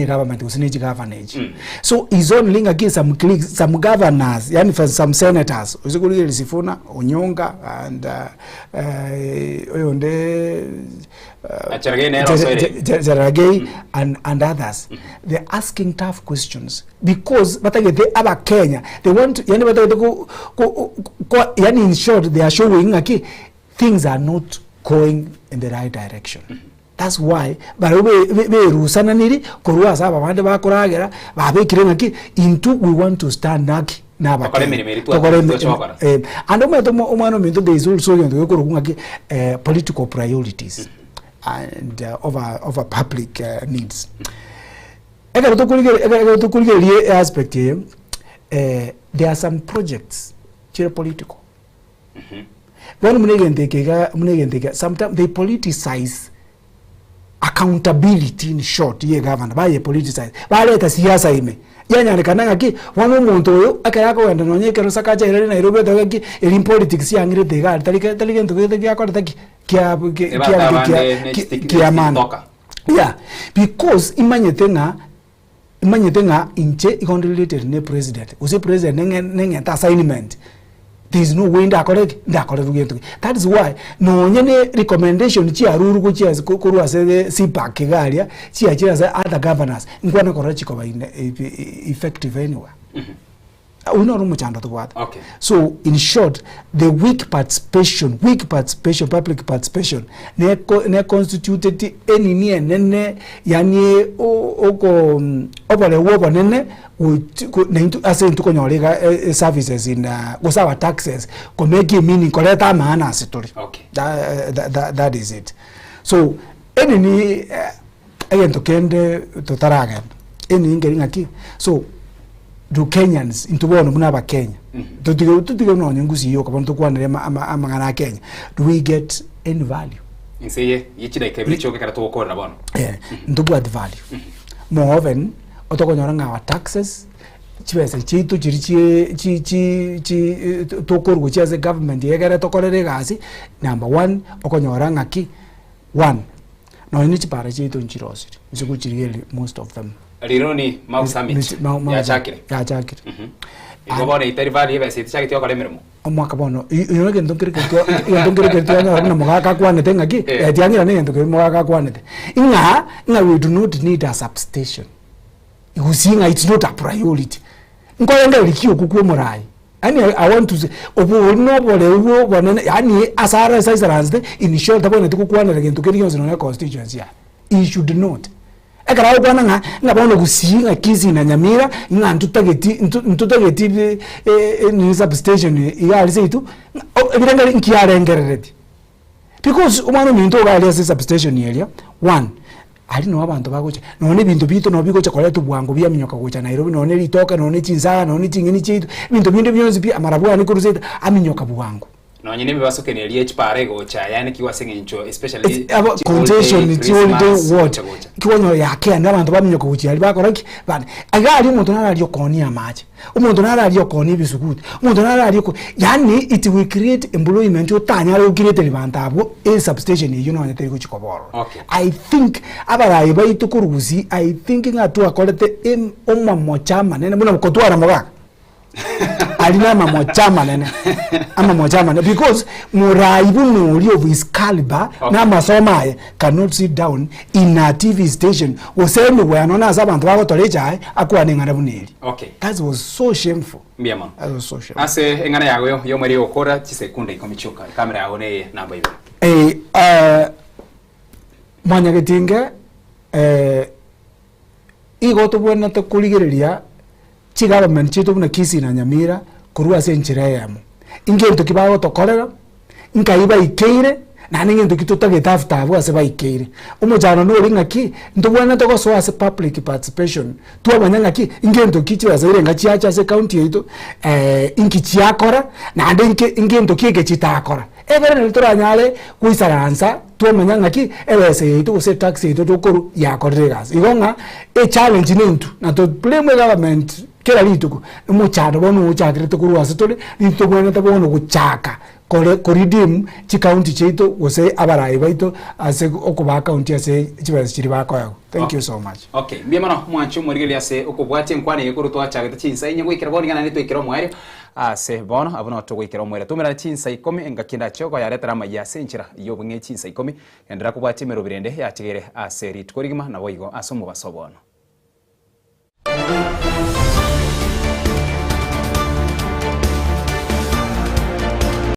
government usine governance so is only linga some clicks some governors yani for some senators uzikulile lisifuna Onyonga and oyonde Jaragei and others they're asking tough questions because batagete aba Kenya they want yani batagete ko yani in short they are showing aki things are not going in the right direction. That's why we rusana niri korwa saba bande bakoragera babekire ngaki into we want to stand naki naba and umano minto there is also yendo ko ngaki political priorities and over public needs. Ega to kulige aspect here there are some projects chire political. When sometimes they politicize accountability in short ye governor ba ye politicize ba leta siasa ime yanyarekana ngaki wano muntu oyo akara ko wenda nonyekero sakaja ire Nairobi tagaki iri politics yangire tega talike ntuge yakora taki kia man yeah because imanyete nga inche ikon related ne president use president nenge ta assignment. There is no way that is why no nyene recommendation chi aruru ko chi ko se sipak galia chi achira za other governors ngwana korachi ko effective anywhere. Okay. So in short, the weak participation, public participation, ne constituted any near nene yani oko opale wobo nene into konyolega services in gosawa taxes ko make meaning koleta maana asitori. Okay. That is it. So any again to kende to taraga any ngeringa ki so do Kenyans into one muna Kenya to no ngusi yo kabon to kwanere amangana Kenya do we get any value inseye yichida ikebricho kara to okora bono ndo what value more often otokonyora nga taxes chibese chitu chi to korgo chiase government yegere to korere gasi number 1 okonyora ngaki 1 no ni chipara chitu nchirosi nzikuchirigeli most of them Rironi Mau Summit ya Chakire. Ya Chakire. Igobona itarivali bese tshakiti yakole mirimo. Omwaka bono iyo ngendo nkirikirito na mugaka kwanete ngaki etiangira ne ngendo mugaka kwanete. Inga we do not need a substation. Igusinga it's not a priority. Ngoyende likiyo kukuwe morai. I want to say obo no bole ubo bonene yani asara size in short abone tukukwana ngendo kiriyo zino constituency ya. It should not. Ekara ukwana nga bono gusinga kizi na Nyamira nga ntutageti ni substation yali seitu ebiranga nkiyarengerereti because umano minto gali substation yelia 1 ali no abantu bagocha none bintu bito no bigocha koletu bwangu bya minyoka gocha Nairobi none litoka none chinzara none chingeni chitu bintu byonzi bya amarabu ani kuruzeta aminyoka bwangu no nyine bibasoke ne liye chipare gocha yani kiwasenge ncho especially contention it's all the what kiwono yake n'abantu baminyoka gocha ali bakoraki bana agali umuntu narali okoni amaje umuntu narali okoni bisukuti umuntu narali ko yani it will create employment otanya ari create libantabo a substation you know neteri kuchikoboro. I think abarayi bayitukuruzi I think ngatu akolete umma mochama nene muna kotwara moga alina mamochama nene ama mochama because muraibu nuri of his caliber na masoma cannot sit down in a TV station oseme we anona abantu bagotoleja akwa nengana buneli. That was so shameful. Mbiama. That was so shameful. Ase engana yawe yo mweri okora chisekunda ikomichoka kamera yawe ne namba ibe. Manyagetinge igoto bwana to kuligereria chi government chitu na kisi na Nyamira kurua senchira yamo ingento kibago tokorera nkaiba ikeire na ningento kitutageta after abo ase baikeire umujana no ringa ki ndubwana to so as public participation tu abanyanga ki ingento kichi azaire ngachiacha ase county yetu inkichiakora na ndenge ingento kike chitakora ebere nilitora nyale kuisaransa twomenya ng'aki ewese yaitu gose tax yaitu tukoru yakorire gasi igonga e challenge nintu na to blame government kera rituko muchado bono uchakire tukuru ase tuli rito bwene tabono guchaka koridim chi county cheito gose abarai baito ase okuba county ase chibasi chiri bakoyo. Thank you so much. Okay, mbiyamano mwanchu murigeli ase okubwati nkwane yekuru twachagete chinsa inye gwikira boni kana nitwikira mwario ase bono abono tugwikira mwera tumira chinsa 10 engakinda choko yaretera mayase nchira iyo bwenge chinsa 10 endera kubwati mero birende yatigere ase rit korigima na boigo ase mubasobono.